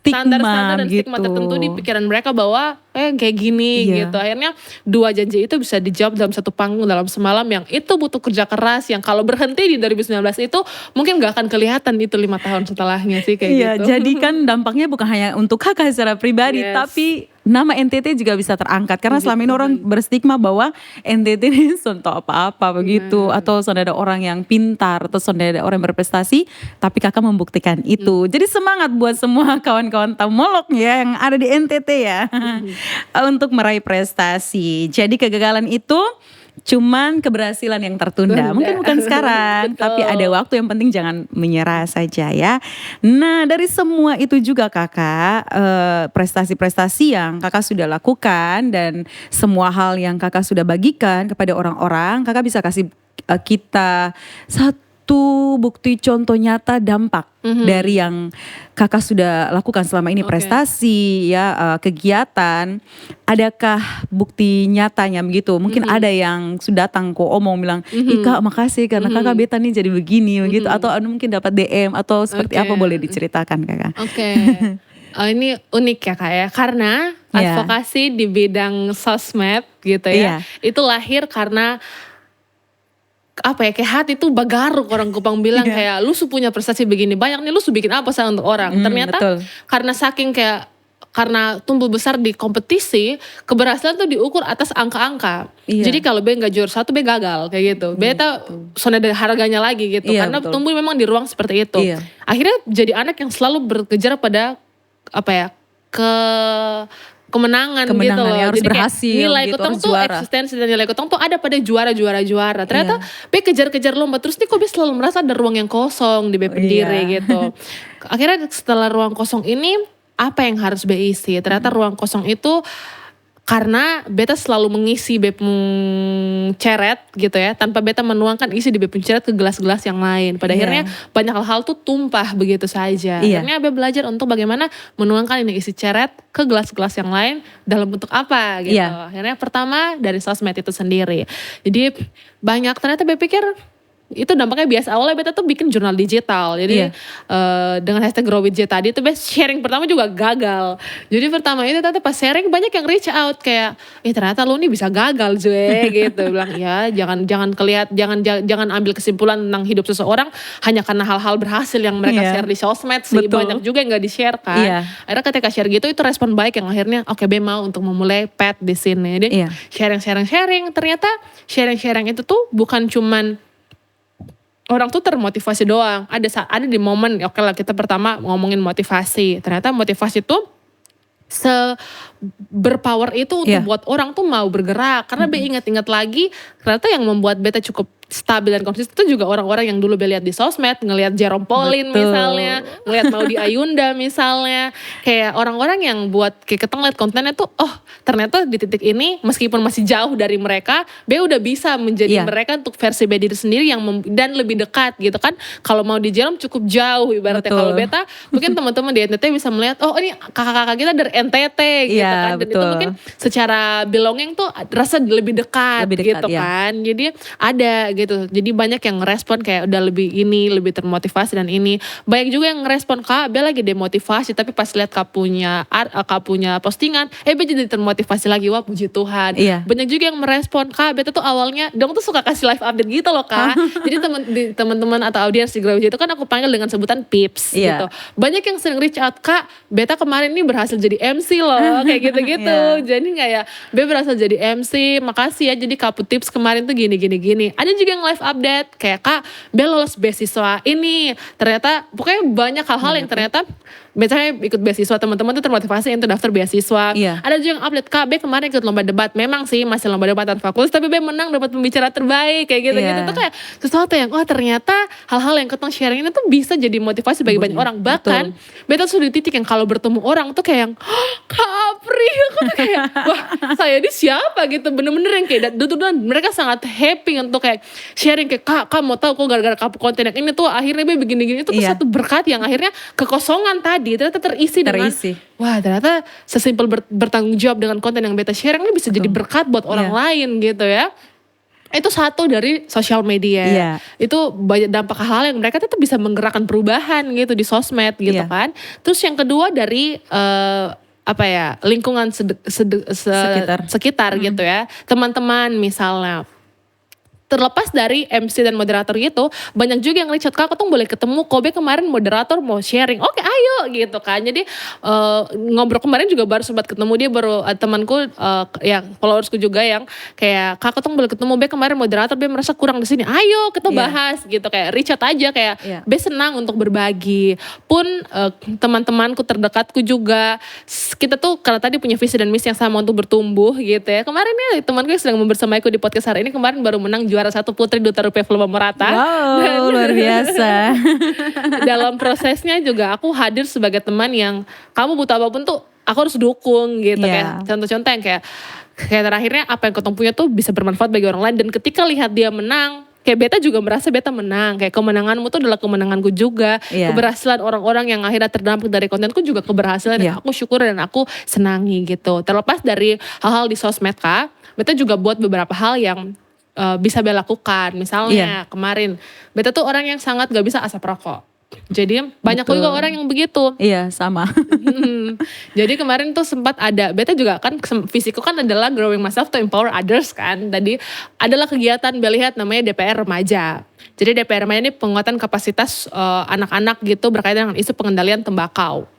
standar-standar dan stigma tertentu di pikiran mereka bahwa kayak gini gitu. Akhirnya 2 janji itu bisa dijawab dalam satu panggung dalam semalam yang itu butuh kerja keras, yang kalau berhenti di 2019 itu mungkin gak akan kelihatan itu 5 tahun setelahnya sih kayak gitu. Jadi kan dampaknya bukan hanya untuk kakak secara pribadi, tapi nama NTT juga bisa terangkat. Karena selama ini orang berstigma bahwa NTT ini sonto apa-apa begitu. Atau sonda ada orang yang pintar, atau sonda ada orang yang berprestasi, tapi kakak membuktikan itu. Jadi semangat buat semua kawan-kawan tamolok ya yang ada di NTT ya. Untuk meraih prestasi. Jadi kegagalan itu cuman keberhasilan yang tertunda. Mungkin bukan sekarang, tapi ada waktu, yang penting jangan menyerah saja ya. Nah, dari semua itu juga kakak, prestasi-prestasi yang kakak sudah lakukan dan semua hal yang kakak sudah bagikan kepada orang-orang, kakak bisa kasih kita satu bukti contoh nyata dampak dari yang kakak sudah lakukan selama ini, prestasi ya, kegiatan, adakah bukti nyatanya begitu? Mungkin ada yang sudah datang kok omong bilang, ih kak makasih karena kakak beta nih jadi begini begitu, atau mungkin dapat DM atau seperti apa, boleh diceritakan kakak? Ini unik ya kak ya, karena advokasi di bidang sosmed gitu ya, itu lahir karena apa ya, kayak hati tuh bagaruk, orang Kupang bilang kayak lu punya prestasi begini banyak nih, lu bikin apa sih untuk orang. Ternyata karena saking kayak, karena tumbuh besar di kompetisi, keberhasilan tuh diukur atas angka-angka. Jadi kalau B gak juara 1, B gagal kayak gitu. Beta soalnya ada harganya lagi gitu, karena tumbuh memang di ruang seperti itu. Akhirnya jadi anak yang selalu berkejar pada apa ya, kemenangan gitu loh. Harus jadi berhasil, kayak nilai gitu, ketong tuh eksistensi dan nilai ketong tuh ada pada juara. Ternyata B kejar-kejar lomba terus nih, kok B selalu merasa ada ruang yang kosong di B pendiri gitu. Akhirnya setelah ruang kosong ini, apa yang harus B isi? Ternyata ruang kosong itu karena beta selalu mengisi bep ceret gitu ya, tanpa beta menuangkan isi di bep ceret ke gelas-gelas yang lain. Pada akhirnya banyak hal-hal tuh tumpah begitu saja. Akhirnya beta belajar untuk bagaimana menuangkan ini isi ceret ke gelas-gelas yang lain dalam bentuk apa gitu. Akhirnya pertama dari sosmed itu sendiri. Jadi banyak, ternyata beta pikir itu dampaknya biasa. Awalnya beta tuh bikin jurnal digital, jadi dengan hashtag Grow with J tadi itu beta sharing pertama juga gagal. Jadi pertama itu ternyata pas sharing banyak yang reach out kayak, ternyata lu nih bisa gagal Zwe gitu. Bilang ya jangan ambil kesimpulan tentang hidup seseorang hanya karena hal-hal berhasil yang mereka share di sosmed sih. Banyak juga yang gak di share kan. Akhirnya ketika share gitu itu respon baik yang akhirnya oke, B mau untuk memulai pet di sini. Jadi sharing ternyata sharing itu tuh bukan cuman orang tuh termotivasi doang. Ada di momen, oke lah kita pertama ngomongin motivasi. Ternyata motivasi tuh berpower itu untuk buat orang tuh mau bergerak. Karena B ingat-ingat lagi, ternyata yang membuat beta cukup stabil dan konsisten itu juga orang-orang yang dulu lihat di sosmed, ngelihat Jerome Pauline misalnya, ngelihat Maudy Ayunda misalnya, kayak orang-orang yang buat kayak keteng lihat kontennya tuh, oh ternyata di titik ini meskipun masih jauh dari mereka, B udah bisa menjadi mereka untuk versi B diri sendiri yang dan lebih dekat gitu kan. Kalau mau di Jerome cukup jauh ibaratnya, kalau beta mungkin teman-teman di NTT bisa melihat, oh ini kakak-kakak kita dari NTT gitu kan, dan itu mungkin secara belonging tuh rasa lebih dekat gitu kan. Jadi ada gitu. Jadi banyak yang ngerespon kayak udah lebih termotivasi dan ini. Banyak juga yang ngerespon, Kak, B lagi demotivasi tapi pas lihat Kak punya postingan, B jadi termotivasi lagi. Wah, puji Tuhan. Banyak juga yang merespon, Kak, B tuh awalnya dong tuh suka kasih live update gitu loh, Kak. Jadi teman-teman atau audiens di Grow itu kan aku panggil dengan sebutan Pips gitu. Banyak yang sering reach out, Kak, beta kemarin ini berhasil jadi MC loh, kayak gitu-gitu. Jadi kayak B berhasil jadi MC, makasih ya, jadi Kak Tips kemarin tuh gini. Ada juga yang live update kayak, Kak, B lolos beasiswa ini. Ternyata pokoknya banyak hal-hal yang ternyata misalnya ikut beasiswa, teman-teman tuh termotivasi untuk daftar beasiswa. Ada juga yang update, Kak, B kemarin ikut lomba debat. Memang sih masih lomba debat antar fakultas, tapi B menang dapat pembicara terbaik kayak gitu-gitu. Itu kayak sesuatu yang ternyata hal-hal yang ketong sharing ini tuh bisa jadi motivasi bagi banyak orang. Bahkan B tuh sudah di titik yang kalau bertemu orang tuh kayak yang, Kak Apri, aku tuh kayak, wah saya ini siapa gitu. Bener-bener yang kayak dan mereka sangat happy untuk kayak sharing kayak, Kak mau tahu kok gara-gara kamu konten yang ini tuh akhirnya B begini-gini. Itu tuh satu berkat yang akhirnya kekosongan tadi ternyata terisi dengan, wah ternyata sesimpel bertanggung jawab dengan konten yang beta sharing ini bisa jadi berkat buat orang lain gitu ya. Itu satu dari sosial media. Itu banyak dampak hal-hal yang mereka tetap bisa menggerakkan perubahan gitu di sosmed gitu kan. Terus yang kedua dari lingkungan sekitar gitu ya. Teman-teman misalnya. Terlepas dari MC dan moderator gitu, banyak juga yang reach out, Kak, aku tuh boleh ketemu, Kobe kemarin moderator mau sharing, oke ayo gitu kan. Jadi ngobrol kemarin juga baru sempat ketemu dia, baru temanku yang followersku juga yang kayak, Kak, aku tuh boleh ketemu, B kemarin moderator, B merasa kurang di sini, ayo kita bahas gitu, kayak reach out aja kayak B senang untuk berbagi. Pun teman-temanku terdekatku juga, kita tuh karena tadi punya visi dan misi yang sama untuk bertumbuh gitu ya. Kemarin ya temanku yang sedang membersamaiku di podcast hari ini kemarin baru menang juara 1 Putri Duta Rupiah Film Merata. Wow, luar biasa. Dalam prosesnya juga aku hadir sebagai teman yang kamu butuh apapun tuh aku harus dukung gitu. Kayak contoh-contoh yang kayak terakhirnya apa yang ketemu punya tuh bisa bermanfaat bagi orang lain. Dan ketika lihat dia menang, kayak beta juga merasa beta menang. Kayak kemenanganmu tuh adalah kemenanganku juga. Keberhasilan orang-orang yang akhirnya terdampak dari kontenku juga keberhasilan yang aku syukur dan aku senangi gitu. Terlepas dari hal-hal di sosmed Kak, beta juga buat beberapa hal yang bisa beta lakukan. Misalnya kemarin, beta tuh orang yang sangat gak bisa asap rokok. Jadi banyak juga orang yang begitu. Iya sama. Jadi kemarin tuh sempat ada, beta juga kan fisikku kan adalah growing myself to empower others kan. Tadi adalah kegiatan beta lihat namanya DPR Remaja. Jadi DPR Remaja ini penguatan kapasitas anak-anak gitu berkaitan dengan isu pengendalian tembakau.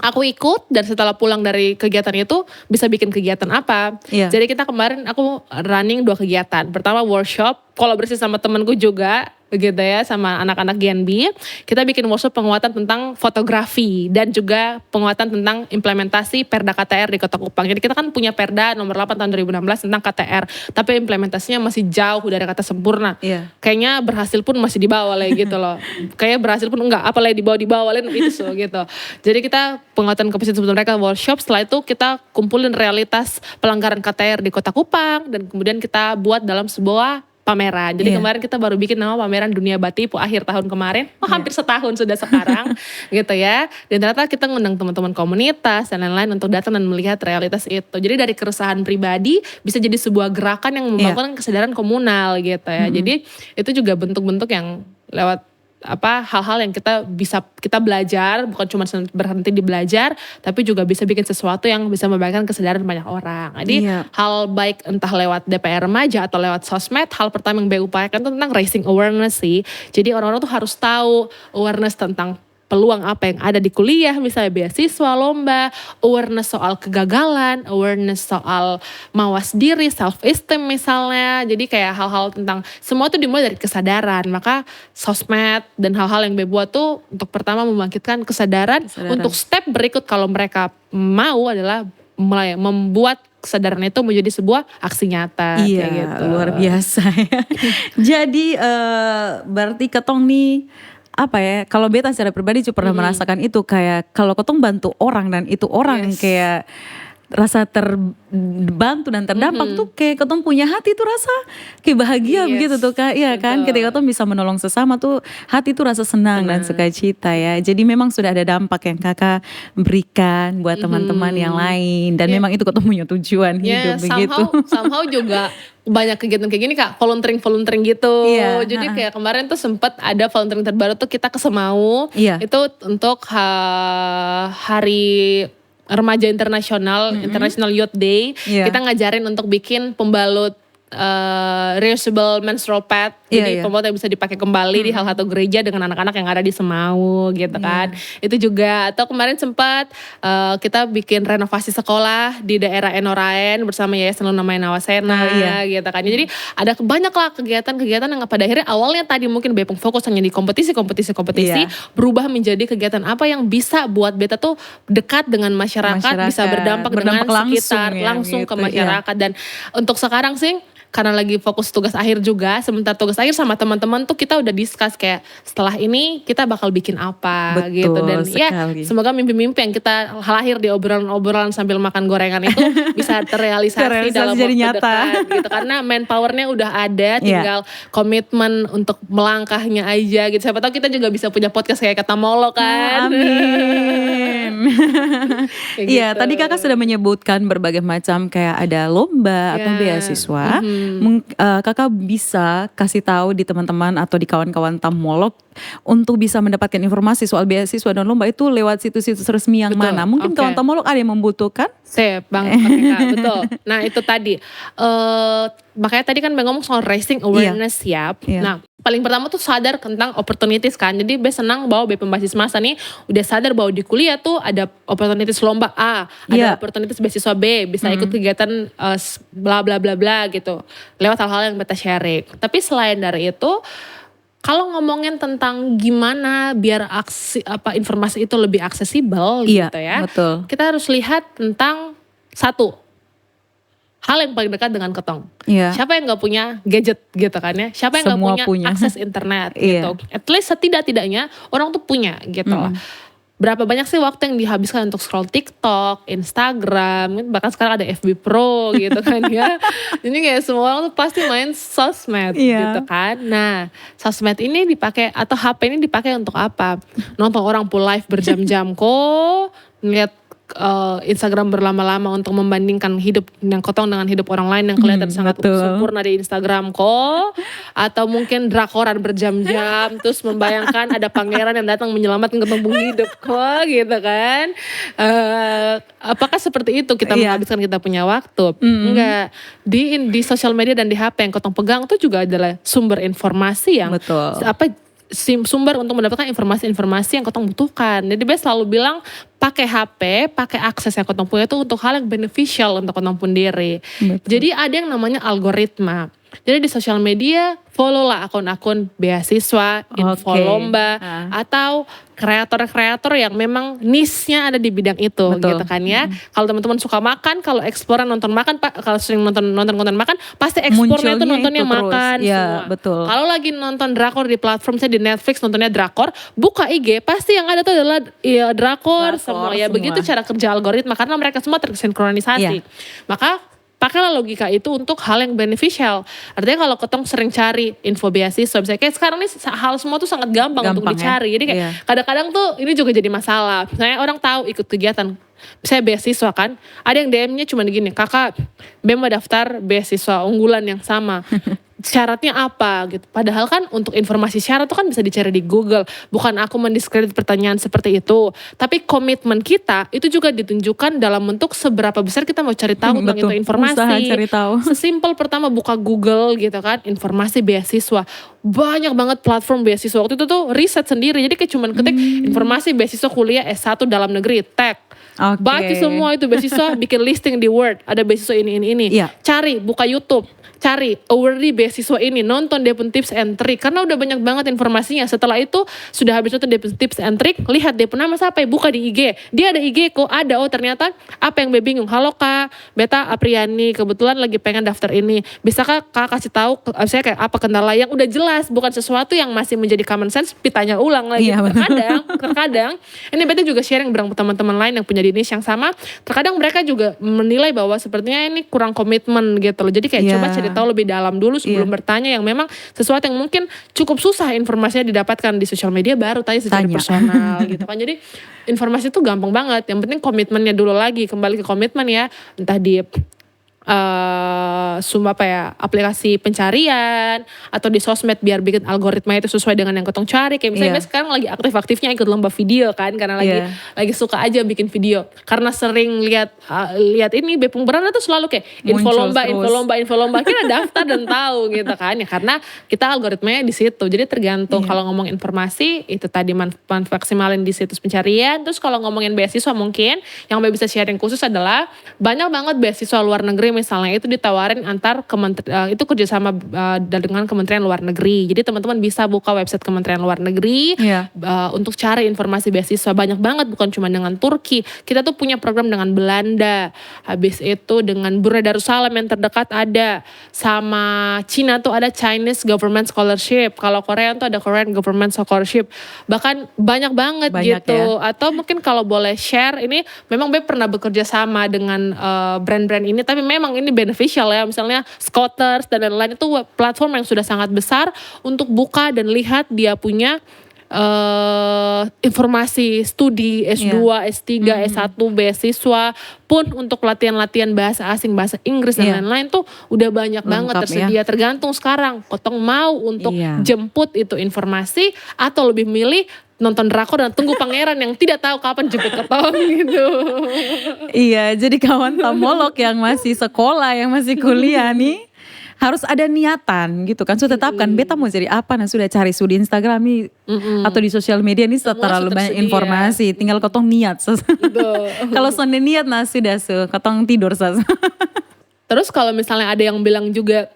Aku ikut dan setelah pulang dari kegiatan itu bisa bikin kegiatan apa. Jadi kita kemarin aku running 2 kegiatan. Pertama workshop, kolaborasi sama temenku juga gitu ya, sama anak-anak GNB. Kita bikin workshop penguatan tentang fotografi dan juga penguatan tentang implementasi Perda KTR di Kota Kupang. Jadi kita kan punya Perda nomor 8 tahun 2016 tentang KTR, tapi implementasinya masih jauh dari kata sempurna. Kayaknya berhasil pun masih di bawah lah gitu loh. Kayak berhasil pun enggak, apalagi di bawah itu gitu. Jadi kita penguatan kapasitas mereka workshop, setelah itu kita kumpulin realitas pelanggaran KTR di Kota Kupang dan kemudian kita buat dalam sebuah pameran. Jadi kemarin kita baru bikin nama pameran Dunia Batipu akhir tahun kemarin. Hampir setahun sudah sekarang gitu ya. Dan ternyata kita ngundang teman-teman komunitas dan lain-lain untuk datang dan melihat realitas itu. Jadi dari keresahan pribadi bisa jadi sebuah gerakan yang membangun kesadaran komunal gitu ya. Jadi itu juga bentuk-bentuk yang lewat hal-hal yang kita belajar, bukan cuma berhenti di belajar, tapi juga bisa bikin sesuatu yang bisa membagikan kesadaran banyak orang. Jadi hal baik entah lewat DPR Remaja atau lewat sosmed, hal pertama yang BE upayakan itu tentang raising awareness sih. Jadi orang-orang tuh harus tahu awareness tentang peluang apa yang ada di kuliah, misalnya beasiswa, lomba, awareness soal kegagalan, awareness soal mawas diri, self esteem misalnya. Jadi kayak hal-hal tentang semua itu dimulai dari kesadaran. Maka sosmed dan hal-hal yang buat tuh untuk pertama membangkitkan kesadaran. Untuk step berikut kalau mereka mau adalah mulai membuat kesadaran itu menjadi sebuah aksi nyata. Iya, kayak gitu. Luar biasa ya. Jadi berarti ketong nih kalau beta secara pribadi juga pernah merasakan itu, kayak kalau ketong bantu orang dan itu orang kayak rasa terbantu dan terdampak tuh kayak ketong punya hati tuh rasa kayak bahagia begitu tuh Kak. Iya kan, ketika ketong bisa menolong sesama tuh hati tuh rasa senang dan sukacita ya. Jadi memang sudah ada dampak yang Kakak berikan buat teman-teman yang lain dan memang itu ketong punya tujuan hidup begitu. Somehow juga banyak kegiatan kayak gini Kak, volunteering gitu. Jadi kayak kemarin tuh sempat ada volunteering terbaru tuh kita ke Semau. Itu untuk hari Remaja Internasional, International Youth Day. Kita ngajarin untuk bikin pembalut reusable menstrual pad. Jadi pembalut yang bisa dipakai kembali di salah satu gereja dengan anak-anak yang ada di Semau gitu kan. Itu juga. Atau kemarin sempat kita bikin renovasi sekolah di daerah Enoraen bersama Yayasan Luna Maya Nawasena gitu kan. Jadi ada banyak lah kegiatan-kegiatan yang pada akhirnya awalnya tadi mungkin beta fokus hanya di kompetisi berubah menjadi kegiatan apa yang bisa buat beta tuh dekat dengan masyarakat bisa berdampak dengan sekitar langsung gitu, ke masyarakat. Dan untuk sekarang sih karena lagi fokus tugas akhir juga, sementara tugas akhir sama teman-teman tuh kita udah discuss kayak setelah ini kita bakal bikin apa gitu. Dan sekali. Semoga mimpi-mimpi yang kita lahir di obrolan-obrolan sambil makan gorengan itu bisa terrealisasi dalam waktu dekat gitu. Karena manpowernya udah ada, tinggal komitmen untuk melangkahnya aja gitu. Siapa tahu kita juga bisa punya podcast kayak Kata Molo kan. Amin. Iya, tadi Kakak sudah menyebutkan berbagai macam kayak ada lomba atau beasiswa. Kakak bisa kasih tahu di teman-teman atau di kawan-kawan Tamolok untuk bisa mendapatkan informasi soal beasiswa dan lomba itu lewat situs-situs resmi yang mana? Mungkin kawan Tamolok ada yang membutuhkan? Sip, Bang. Okay, betul. Nah itu tadi. Makanya tadi kan ngomong soal raising awareness Nah paling pertama tuh sadar tentang opportunities kan. Jadi Be senang bahwa Be pembasis masa nih udah sadar bahwa di kuliah tuh ada opportunities lomba A, ada opportunities beasiswa B, bisa ikut kegiatan bla bla bla bla gitu. Lewat hal-hal yang beta sharing. Tapi selain dari itu, kalau ngomongin tentang gimana biar informasi itu lebih aksesibel gitu ya. Betul. Kita harus lihat tentang satu hal yang paling dekat dengan ketong. Siapa yang gak punya gadget gitu kan ya. Siapa yang gak punya akses internet gitu. At least setidak-tidaknya orang tuh punya gitu lah. berapa banyak sih waktu yang dihabiskan untuk scroll TikTok, Instagram, bahkan sekarang ada FB Pro gitu kan ya. Jadi kayak semua orang tuh pasti main sosmed gitu kan. Nah, sosmed ini dipakai atau HP ini dipakai untuk apa? Nonton orang full live berjam-jam kok, ngeliat Instagram berlama-lama untuk membandingkan hidup yang kotong dengan hidup orang lain yang kelihatan sangat sempurna di Instagram kok, atau mungkin drakoran berjam-jam terus membayangkan ada pangeran yang datang menyelamatkan ketembung hidup kok gitu kan. Apakah seperti itu kita menghabiskan kita punya waktu? Enggak. Di sosial media dan di HP yang kotong pegang itu juga adalah sumber informasi yang sumber untuk mendapatkan informasi-informasi yang kotong butuhkan. Jadi Bes selalu bilang pakai HP, pakai akses yang kotong punya itu untuk hal yang beneficial untuk kotong pun diri. Jadi ada yang namanya algoritma. Jadi di sosial media follow lah akun-akun beasiswa, info lomba, atau kreator-kreator yang memang niche-nya ada di bidang itu gitu kan ya. Kalau teman-teman suka makan, kalau eksploran nonton makan, kalau sering nonton konten makan, pasti ekspornya itu nontonnya makan ya, semua. Betul. Kalau lagi nonton drakor di platform saya di Netflix nontonnya drakor, buka IG pasti yang ada tuh adalah drakor semua ya. Begitu cara kerja algoritma karena mereka semua tersinkronisasi. Maka pakailah logika itu untuk hal yang beneficial. Artinya kalau ketong sering cari info beasiswa, misalnya kayak sekarang nih hal semua tuh sangat gampang untuk dicari. Jadi kayak kadang-kadang tuh ini juga jadi masalah. Misalnya orang tahu ikut kegiatan, misalnya beasiswa kan, ada yang DM-nya cuma gini, kakak, mau daftar beasiswa unggulan yang sama. Syaratnya apa gitu. Padahal kan untuk informasi syarat itu kan bisa dicari di Google. Bukan aku mendiskredit pertanyaan seperti itu. Tapi komitmen kita itu juga ditunjukkan dalam bentuk seberapa besar kita mau cari tahu tentang itu informasi. Usaha cari tahu. Sesimpel pertama buka Google gitu kan, informasi beasiswa. Banyak banget platform beasiswa. Waktu itu tuh riset sendiri. Jadi kayak cuman ketik informasi beasiswa kuliah S1 dalam negeri, tag. Baca semua itu beasiswa, bikin listing di Word. Ada beasiswa ini. Cari, buka YouTube. Cari awardee beasiswa ini, nonton dia pun tips and trick karena udah banyak banget informasinya. Setelah itu sudah habis nonton dia pun tips and trick, lihat dia pun nama siapa, buka di IG. Dia ada IG kok, ada. Oh ternyata apa yang Be bingung. Halo Kak, Beta Apriani, kebetulan lagi pengen daftar ini. Bisakah Kak kasih tahu saya kayak apa kendala yang udah jelas, bukan sesuatu yang masih menjadi common sense, ditanya ulang lagi. Terkadang ini Beta juga sharing bareng teman-teman lain yang punya niche yang sama. Terkadang mereka juga menilai bahwa sepertinya ini kurang komitmen gitu loh. Jadi kayak coba cari tahu lebih dalam dulu sebelum bertanya yang memang sesuatu yang mungkin cukup susah informasinya didapatkan di sosial media, baru tanya secara personal gitu kan. Jadi informasi itu gampang banget, yang penting komitmennya dulu lagi, kembali ke komitmen ya, entah di aplikasi pencarian atau di sosmed biar bikin algoritma itu sesuai dengan yang ketong cari. Kayak misalnya sekarang lagi aktif-aktifnya ikut lomba video kan, karena lagi suka aja bikin video. Karena sering lihat ini Bepung Beranda tuh selalu kayak info lomba, kita daftar dan tahu gitu kan ya, karena kita algoritmanya di situ. Jadi tergantung kalau ngomong informasi itu tadi maksimalin di situs pencarian. Terus kalau ngomongin beasiswa mungkin yang bisa sharing khusus adalah banyak banget beasiswa luar negeri misalnya itu ditawarin antar itu kerjasama dengan Kementerian Luar Negeri. Jadi teman-teman bisa buka website Kementerian Luar Negeri untuk cari informasi beasiswa. Banyak banget, bukan cuma dengan Turki. Kita tuh punya program dengan Belanda. Habis itu dengan Brunei Darussalam yang terdekat ada. Sama Cina tuh ada Chinese Government Scholarship. Kalau Korea tuh ada Korean Government Scholarship. Bahkan banyak banget gitu. Atau mungkin kalau boleh share, ini memang Beb pernah bekerja sama dengan brand-brand ini, tapi memang ini beneficial ya, misalnya Scooters dan lain-lain itu platform yang sudah sangat besar untuk buka dan lihat dia punya informasi studi S2, S3, S1, beasiswa pun untuk latihan-latihan bahasa asing, bahasa Inggris dan lain-lain tuh udah banyak banget tersedia. Tergantung sekarang kotong mau untuk jemput itu informasi atau lebih milih nonton drakor dan tunggu pangeran yang tidak tahu kapan jemput ketong gitu. Iya, jadi kawan tamolog yang masih sekolah, yang masih kuliah nih harus ada niatan gitu kan. Sudah tetapkan beta mau jadi apa, nah sudah cari di Instagram nih atau di sosial media nih terlalu banyak informasi, tinggal kotong niat. Kalau sonde niat nah sudah kotong tidur saja. Terus kalau misalnya ada yang bilang juga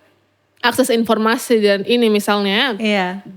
akses informasi dan ini misalnya,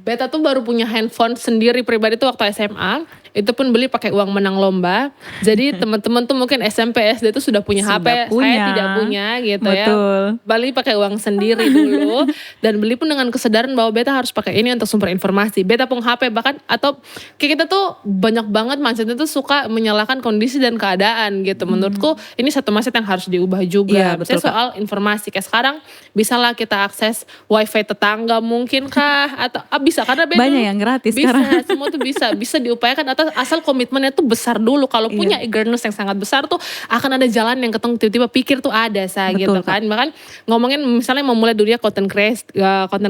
beta tuh baru punya handphone sendiri pribadi tuh waktu SMA, Itu pun beli pakai uang menang lomba. Jadi teman-teman tuh mungkin SMP SD itu sudah punya HP, saya tidak punya gitu. Betul. Ya. Beli pakai uang sendiri dulu dan beli pun dengan kesadaran bahwa beta harus pakai ini untuk sumber informasi. Beta pun HP bahkan atau kayak kita tuh banyak banget mindsetnya tuh suka menyalahkan kondisi dan keadaan gitu. Menurutku ini satu mindset yang harus diubah juga. Betul, misalnya soal informasi kayak sekarang bisalah kita akses wifi tetangga mungkin kah atau bisa karena banyak yang gratis bisa, sekarang. semua tuh bisa diupayakan atau asal komitmennya tuh besar dulu. Kalau punya eagerness yang sangat besar tuh akan ada jalan yang ketemu tiba-tiba pikir tuh ada gitu kan. Bahkan ngomongin misalnya mau mulai dunia content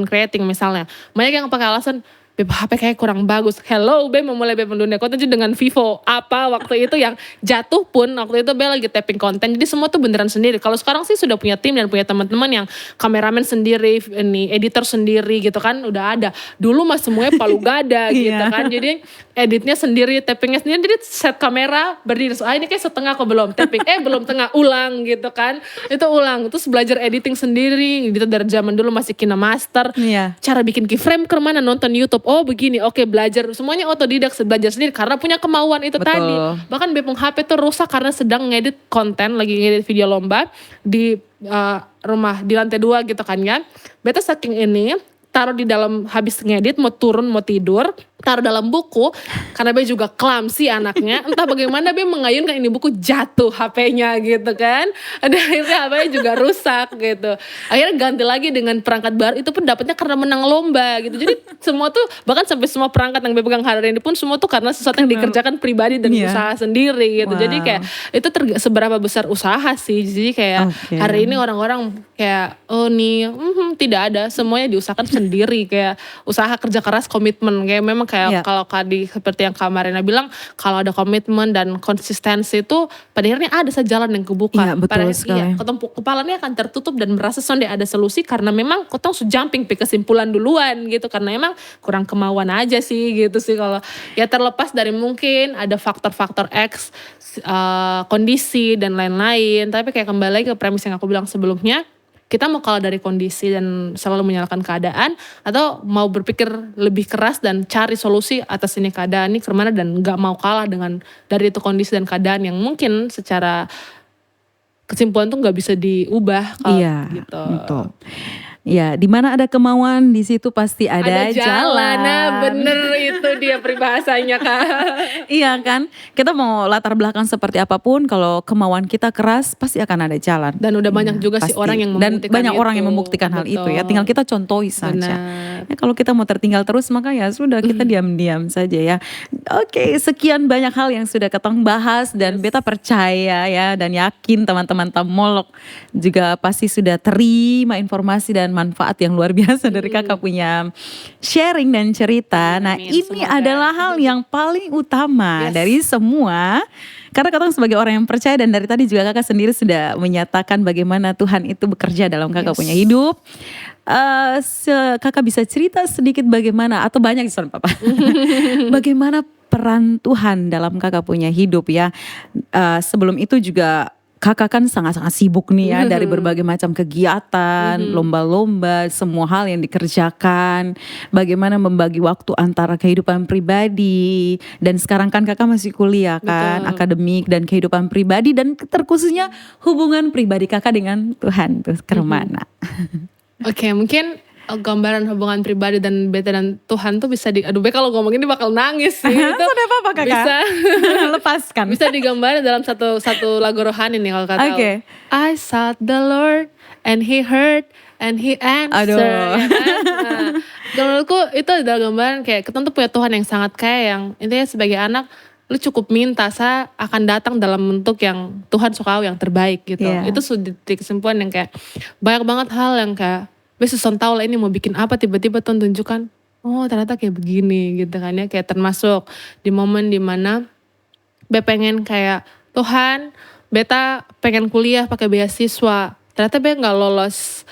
creating misalnya. Banyak yang pakai alasan Beb HP kayak kurang bagus. Hello Beb mau mulai Beb dunia konten dengan Vivo apa waktu itu yang jatuh pun waktu itu Beb lagi tapping konten. Jadi semua tuh beneran sendiri. Kalau sekarang sih sudah punya tim dan punya teman-teman yang kameramen sendiri, ini editor sendiri gitu kan udah ada. Dulu mah semuanya palu gada gitu kan. Jadi editnya sendiri, tappingnya sendiri. Jadi set kamera berdiri. Ini kayak setengah kok belum tapping. Belum tengah ulang gitu kan. Itu ulang. Terus belajar editing sendiri. Gitu dari zaman dulu masih KineMaster. Cara bikin keyframe kemana nonton YouTube. Oh begini, oke belajar. Semuanya otodidak belajar sendiri karena punya kemauan itu tadi. Bahkan Bepung HP tuh rusak karena sedang ngedit konten, lagi ngedit video lomba di rumah di lantai 2 gitu kan ya. Beta saking ini taruh di dalam habis ngedit mau turun mau tidur taruh dalam buku karena Be juga clumsy anaknya entah bagaimana Be mengayunkan ini buku jatuh HP-nya gitu kan ada akhirnya HP-nya juga rusak gitu akhirnya ganti lagi dengan perangkat baru itu pun dapatnya karena menang lomba gitu jadi semua tuh bahkan sampai semua perangkat yang Be pegang hari ini pun semua tuh karena sesuatu yang dikerjakan pribadi dan usaha sendiri gitu jadi kayak itu seberapa besar usaha sih jadi kayak hari ini orang-orang kayak tidak ada semuanya diusahakan sendiri kayak usaha kerja keras komitmen kayak memang kayak kalau tadi seperti yang Kak Marina bilang kalau ada komitmen dan konsistensi itu pada akhirnya ada saja jalan yang kebuka. Iya betul sekali. Kepalanya akan tertutup dan merasa sonde ada solusi karena memang kotong jumping ke kesimpulan duluan gitu karena emang kurang kemauan aja sih gitu sih kalau ya terlepas dari mungkin ada faktor-faktor X kondisi dan lain-lain tapi kayak kembali lagi ke premis yang aku bilang sebelumnya kita mau kalah dari kondisi dan selalu menyalahkan keadaan atau mau berpikir lebih keras dan cari solusi atas ini keadaan ini kemana dan gak mau kalah dengan dari itu kondisi dan keadaan yang mungkin secara kesimpulan tuh gak bisa diubah kalau gitu. Betul. Ya, di mana ada kemauan di situ pasti ada jalan. Nah, bener itu dia peribahasanya Kak. Iya kan, kita mau latar belakang seperti apapun, kalau kemauan kita keras pasti akan ada jalan. Dan udah banyak juga sih orang yang membuktikan dan banyak orang yang membuktikan hal itu ya. Tinggal kita contohi saja. Ya, kalau kita mau tertinggal terus maka ya sudah kita diam-diam saja ya. Oke, sekian banyak hal yang sudah ketong bahas dan beta percaya ya dan yakin teman-teman Tamolok juga pasti sudah terima informasi dan manfaat yang luar biasa dari kakak punya sharing dan cerita. Nah ini adalah hal yang paling utama dari semua. Karena kakak sebagai orang yang percaya dan dari tadi juga kakak sendiri sudah menyatakan bagaimana Tuhan itu bekerja dalam kakak punya hidup. Kakak bisa cerita sedikit bagaimana atau banyak soal papa. Bagaimana peran Tuhan dalam kakak punya hidup ya. Sebelum itu juga kakak kan sangat-sangat sibuk nih ya dari berbagai macam kegiatan, lomba-lomba, semua hal yang dikerjakan. Bagaimana membagi waktu antara kehidupan pribadi dan sekarang kan kakak masih kuliah kan, akademik dan kehidupan pribadi dan terkhususnya hubungan pribadi kakak dengan Tuhan tuh kemana? Oke, mungkin gambaran hubungan pribadi dan beta dan Tuhan tuh bisa aduh be kalau ngomongin ini bakal nangis sih. Itu sudah apa kakak? Bisa lepaskan. Bisa digambarin dalam satu lagu rohani nih kalau kata I sought the Lord and He heard and He answered. Ya kan? Menurutku itu adalah gambaran kayak kita tuh punya Tuhan yang sangat kaya yang intinya sebagai anak lu cukup minta saya akan datang dalam bentuk yang Tuhan suka yang terbaik gitu. Itu sudah di kesimpulan yang kayak banyak banget hal yang kayak besok tahu lah ini mau bikin apa tiba-tiba Tuhan tunjukkan oh ternyata kayak begini gitu kan ya kayak termasuk di momen dimana be pengen kayak Tuhan beta pengen kuliah pakai beasiswa ternyata be nggak lolos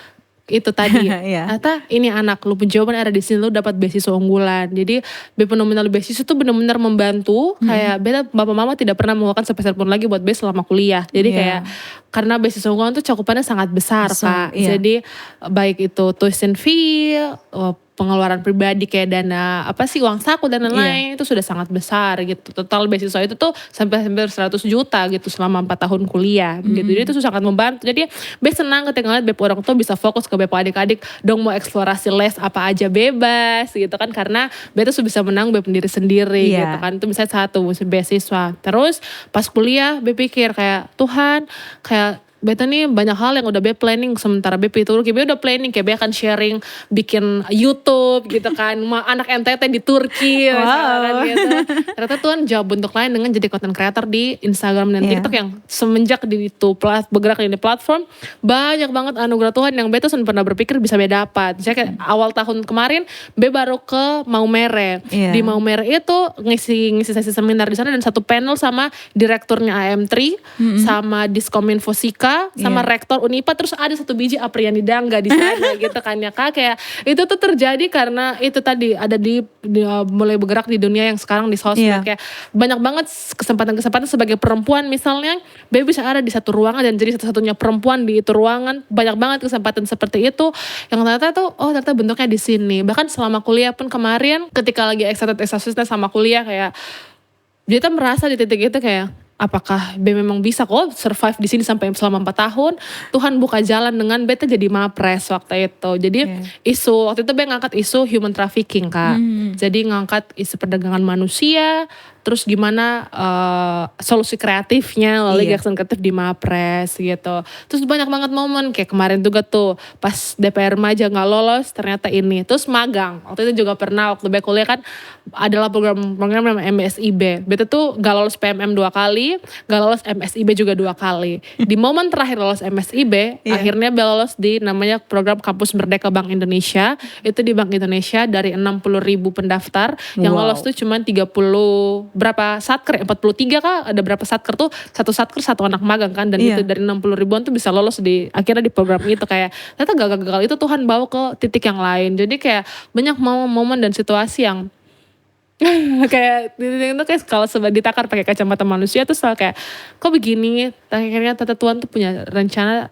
itu tadi ternyata ini anak lu penjawaban ada di sini lu dapat beasiswa unggulan jadi be fenomenal beasiswa tuh benar-benar membantu kayak beta bapak mama tidak pernah mengeluarkan sepeser pun lagi buat be selama kuliah jadi kayak karena beasiswa unggulan tuh cakupannya sangat besar Kak jadi baik itu tuition fee pengeluaran pribadi kayak dana uang saku dan lain-lain itu sudah sangat besar gitu. Total beasiswa itu tuh sampai hampir 100 juta gitu selama 4 tahun kuliah gitu. Jadi itu sangat membantu. Jadi Be senang ketika ngeliat Beb orang tuh bisa fokus ke Beb adik-adik dong mau eksplorasi les apa aja bebas gitu kan, karena Be tuh bisa menang Beb sendiri gitu kan. Itu misalnya satu beasiswa. Terus pas kuliah Be pikir kayak Tuhan kayak Beta nih banyak hal yang udah Be planning sementara Be di Turki. Be udah planning kayak Be akan sharing bikin YouTube gitu kan. Anak NTT di Turki misalkan gitu. Ternyata Tuhan jawab bentuk lain dengan jadi content creator di Instagram dan TikTok yang semenjak di itu bergerak di platform banyak banget anugerah Tuhan yang Be tuh pernah berpikir bisa Be dapat. Misalnya kayak awal tahun kemarin Be baru ke Maumere. Di Maumere itu ngisi sesi seminar di sana dan satu panel sama direkturnya AM3 sama Diskominfo Sika sama rektor Unipa, terus ada satu biji Apriani Dangga di sana gitu kan ya Kak. Kayak itu tuh terjadi karena itu tadi ada di mulai bergerak di dunia yang sekarang di sosmed kayak banyak banget kesempatan-kesempatan sebagai perempuan misalnya Be bisa ada di satu ruangan dan jadi satu-satunya perempuan di itu ruangan. Banyak banget kesempatan seperti itu yang ternyata tuh ternyata bentuknya di sini. Bahkan selama kuliah pun kemarin ketika lagi excited sama kuliah kayak dia tuh merasa di titik itu kayak apakah Be memang bisa kok survive di sini sampai selama 4 tahun. Tuhan buka jalan dengan Be jadi mapres waktu itu. Jadi isu waktu itu Be ngangkat isu human trafficking Kak. Jadi ngangkat isu perdagangan manusia. Terus gimana solusi kreatifnya lalu action kreatif di mapres gitu. Terus banyak banget momen kayak kemarin juga tuh pas DPR Remaja gak lolos ternyata ini. Terus magang. Waktu itu juga pernah waktu Be kuliah kan adalah program namanya MSIB. Be tuh gak lolos PMM 2 kali, gak lolos MSIB juga 2 kali. Di momen terakhir lolos MSIB, akhirnya Be lolos di namanya program Kampus Merdeka Bank Indonesia. Itu di Bank Indonesia dari 60.000 pendaftar, yang lolos tuh cuma 30 berapa satker, 43 Kak, ada berapa satker tuh, satu satker satu anak magang kan, dan itu dari 60 ribuan tuh bisa lolos akhirnya di program itu. Kayak ternyata gagal-gagal itu Tuhan bawa ke titik yang lain. Jadi kayak banyak momen dan situasi yang kayak itu kayak kalau ditakar pakai kacamata manusia tuh selalu kayak kok begini, akhirnya ternyata Tuhan tuh punya rencana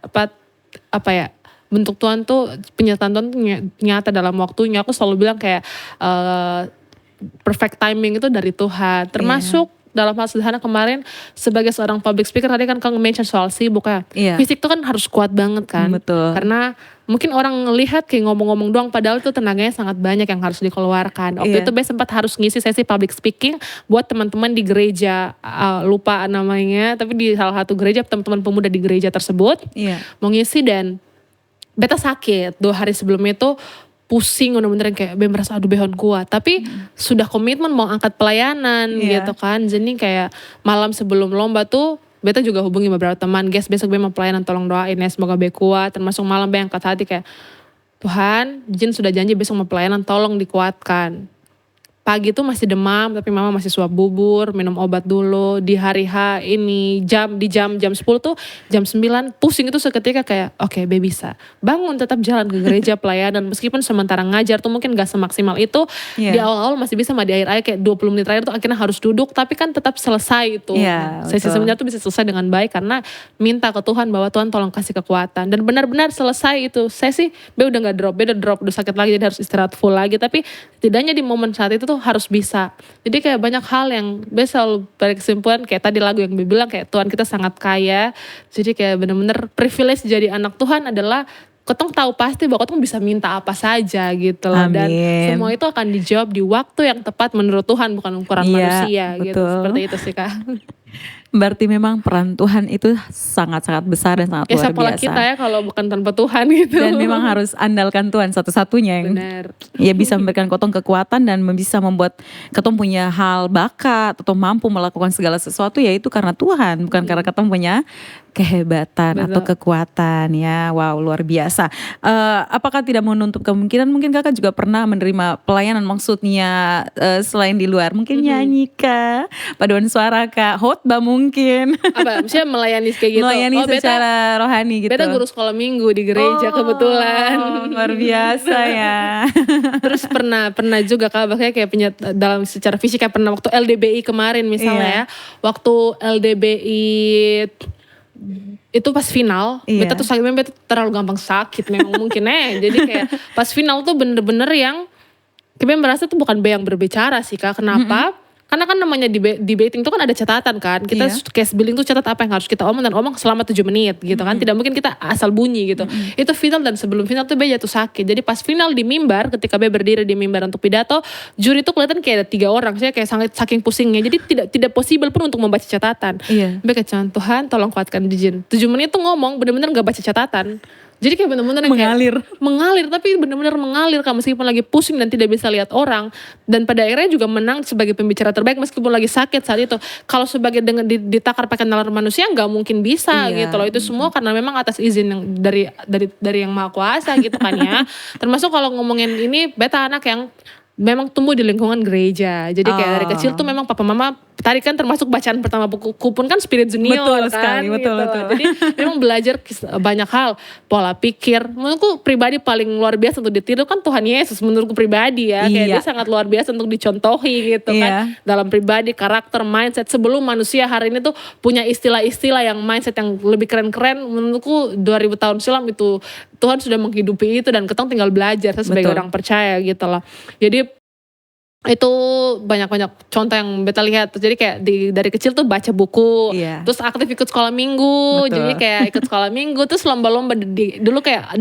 apa ya, bentuk Tuhan tuh penyertaan Tuhan tuh nyata dalam waktunya. Aku selalu bilang kayak perfect timing itu dari Tuhan. Termasuk dalam hal sederhana kemarin sebagai seorang public speaker tadi kan kamu mention soal sibuk ya. Fisik tuh kan harus kuat banget kan. Betul. Karena mungkin orang ngelihat kayak ngomong-ngomong doang padahal tuh tenaganya sangat banyak yang harus dikeluarkan. Waktu itu Be sempat harus ngisi sesi public speaking buat teman-teman di gereja, lupa namanya, tapi di salah satu gereja, teman-teman pemuda di gereja tersebut mau ngisi dan Beta sakit 2 hari sebelum itu. Pusing bener-bener kayak Be merasa aduh behon kuat. Tapi sudah komitmen mau angkat pelayanan gitu kan. Jadi kayak malam sebelum lomba tuh Beta juga hubungi beberapa teman. Guys besok Be mau pelayanan tolong doain ya semoga Be kuat. Termasuk malam Be angkat hati kayak Tuhan Jin sudah janji besok mau pelayanan tolong dikuatkan. Pagi tuh masih demam tapi mama masih suap bubur, minum obat dulu. Di hari H ini jam 10 tuh jam 9 pusing itu seketika kayak oke, Be bisa. Bangun tetap jalan ke gereja pelayanan meskipun sementara ngajar tuh mungkin gak semaksimal itu. Di awal-awal masih bisa di akhir-akhir kayak 20 menit terakhir tuh akhirnya harus duduk tapi kan tetap selesai itu. Sesi seminar tuh bisa selesai dengan baik karena minta ke Tuhan bahwa Tuhan tolong kasih kekuatan. Dan benar-benar selesai itu sesi Be udah gak drop, Be udah sakit lagi jadi harus istirahat full lagi. Tapi setidaknya di momen saat itu tuh harus bisa. Jadi kayak banyak hal yang Be selalu balik kesimpulan kayak tadi lagu yang Be bilang kayak Tuhan kita sangat kaya. Jadi kayak bener-bener privilege jadi anak Tuhan adalah ketong tahu pasti bahwa ketong bisa minta apa saja gitu loh. Dan semua itu akan dijawab di waktu yang tepat menurut Tuhan bukan ukuran manusia gitu. Seperti itu sih Kak. Berarti memang peran Tuhan itu sangat-sangat besar dan sangat luar siapalah biasa. Kita ya kalau bukan tanpa Tuhan gitu. Dan memang harus andalkan Tuhan satu-satunya yang bisa memberikan ketong kekuatan dan bisa membuat ketong punya hal bakat atau mampu melakukan segala sesuatu yaitu karena Tuhan, bukan karena ketong punya kehebatan atau kekuatan ya. Wow, luar biasa. Apakah tidak menutup kemungkinan mungkin Kakak juga pernah menerima pelayanan, maksudnya selain di luar mungkin nyanyi Kak, paduan suara Kak, khotbah mungkin. Apa maksudnya melayani kayak gitu? Melayani secara rohani gitu. Beta guru sekolah minggu di gereja kebetulan. Luar biasa ya. Terus pernah juga Kak, bahkan kayak dalam secara fisik kayak pernah waktu LDBI kemarin misalnya ya. Waktu LDBI itu pas final, Beta tuh sakit, Beta terlalu gampang sakit memang mungkin jadi kayak pas final tuh bener-bener yang Kami merasa tuh bukan B yang berbicara sih Kak. Kenapa? Karena kan namanya debating itu kan ada catatan kan. Kita case building tuh catat apa yang harus kita omong dan omong selama 7 menit gitu kan. Tidak mungkin kita asal bunyi gitu. Itu final dan sebelum final tuh B jatuh sakit. Jadi pas final di mimbar, ketika B berdiri di mimbar untuk pidato, juri tuh kelihatan kayak ada 3 orang. Saya kayak sangat saking pusingnya. Jadi tidak possible pun untuk membaca catatan. B kayak Tuhan tolong kuatkan Jin. 7 menit tuh ngomong bener-bener gak baca catatan. Jadi kayak bener-bener mengalir tapi bener-bener mengalir Kak, meskipun lagi pusing dan tidak bisa lihat orang, dan pada akhirnya juga menang sebagai pembicara terbaik meskipun lagi sakit saat itu. Kalau sebagai dengan ditakar pakai nalar manusia nggak mungkin bisa gitu loh. Itu semua karena memang atas izin yang dari yang maha kuasa gitu kan ya. Termasuk kalau ngomongin ini beta anak yang memang tumbuh di lingkungan gereja. Jadi kayak dari kecil tuh memang papa mama tadi kan termasuk bacaan pertama bukuku pun kan Spirit Junior betul kan. Sekali, betul. Jadi memang belajar banyak hal, pola pikir. Menurutku pribadi paling luar biasa untuk ditiru kan Tuhan Yesus menurutku pribadi ya. Kayak dia sangat luar biasa untuk dicontohi gitu kan. Dalam pribadi, karakter, mindset. Sebelum manusia hari ini tuh punya istilah-istilah yang mindset yang lebih keren-keren. Menurutku 2000 tahun silam itu Tuhan sudah menghidupi itu dan ketong tinggal belajar sebagai orang percaya gitu loh. Jadi itu banyak-banyak contoh yang beta lihat. Jadi kayak dari kecil tuh baca buku, terus aktif ikut sekolah minggu. Jadi kayak ikut sekolah minggu, terus lomba-lomba dulu kayak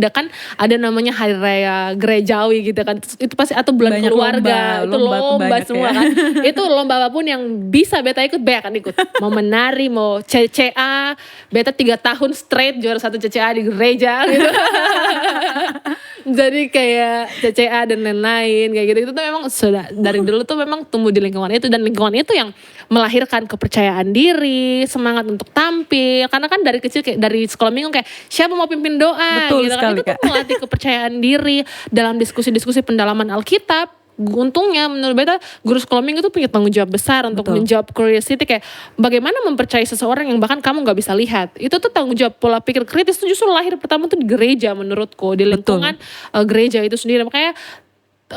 ada namanya hari raya gerejawi gitu kan. Itu pasti atau bulan banyak keluarga, itu lomba semua kan. Itu lomba apapun yang bisa beta ikut, beta akan ikut. Mau menari, mau CCA, beta 3 tahun straight juara 1 CCA di gereja gitu. Jadi kayak CCA dan lain-lain kayak gitu. Itu tuh memang sudah dari dulu tuh memang tumbuh di lingkungan itu, dan lingkungan itu yang melahirkan kepercayaan diri, semangat untuk tampil. Karena kan dari kecil kayak dari sekolah minggu kayak siapa mau pimpin doa gitu kan. Itu tuh melatih kepercayaan diri dalam diskusi-diskusi pendalaman Alkitab. Untungnya menurut beta guru sekolah minggu tuh punya tanggung jawab besar untuk menjawab curiosity, kayak bagaimana mempercayai seseorang yang bahkan kamu gak bisa lihat. Itu tuh tanggung jawab pola pikir kritis tuh justru lahir pertama tuh di gereja menurutku, di lingkungan gereja itu sendiri. Makanya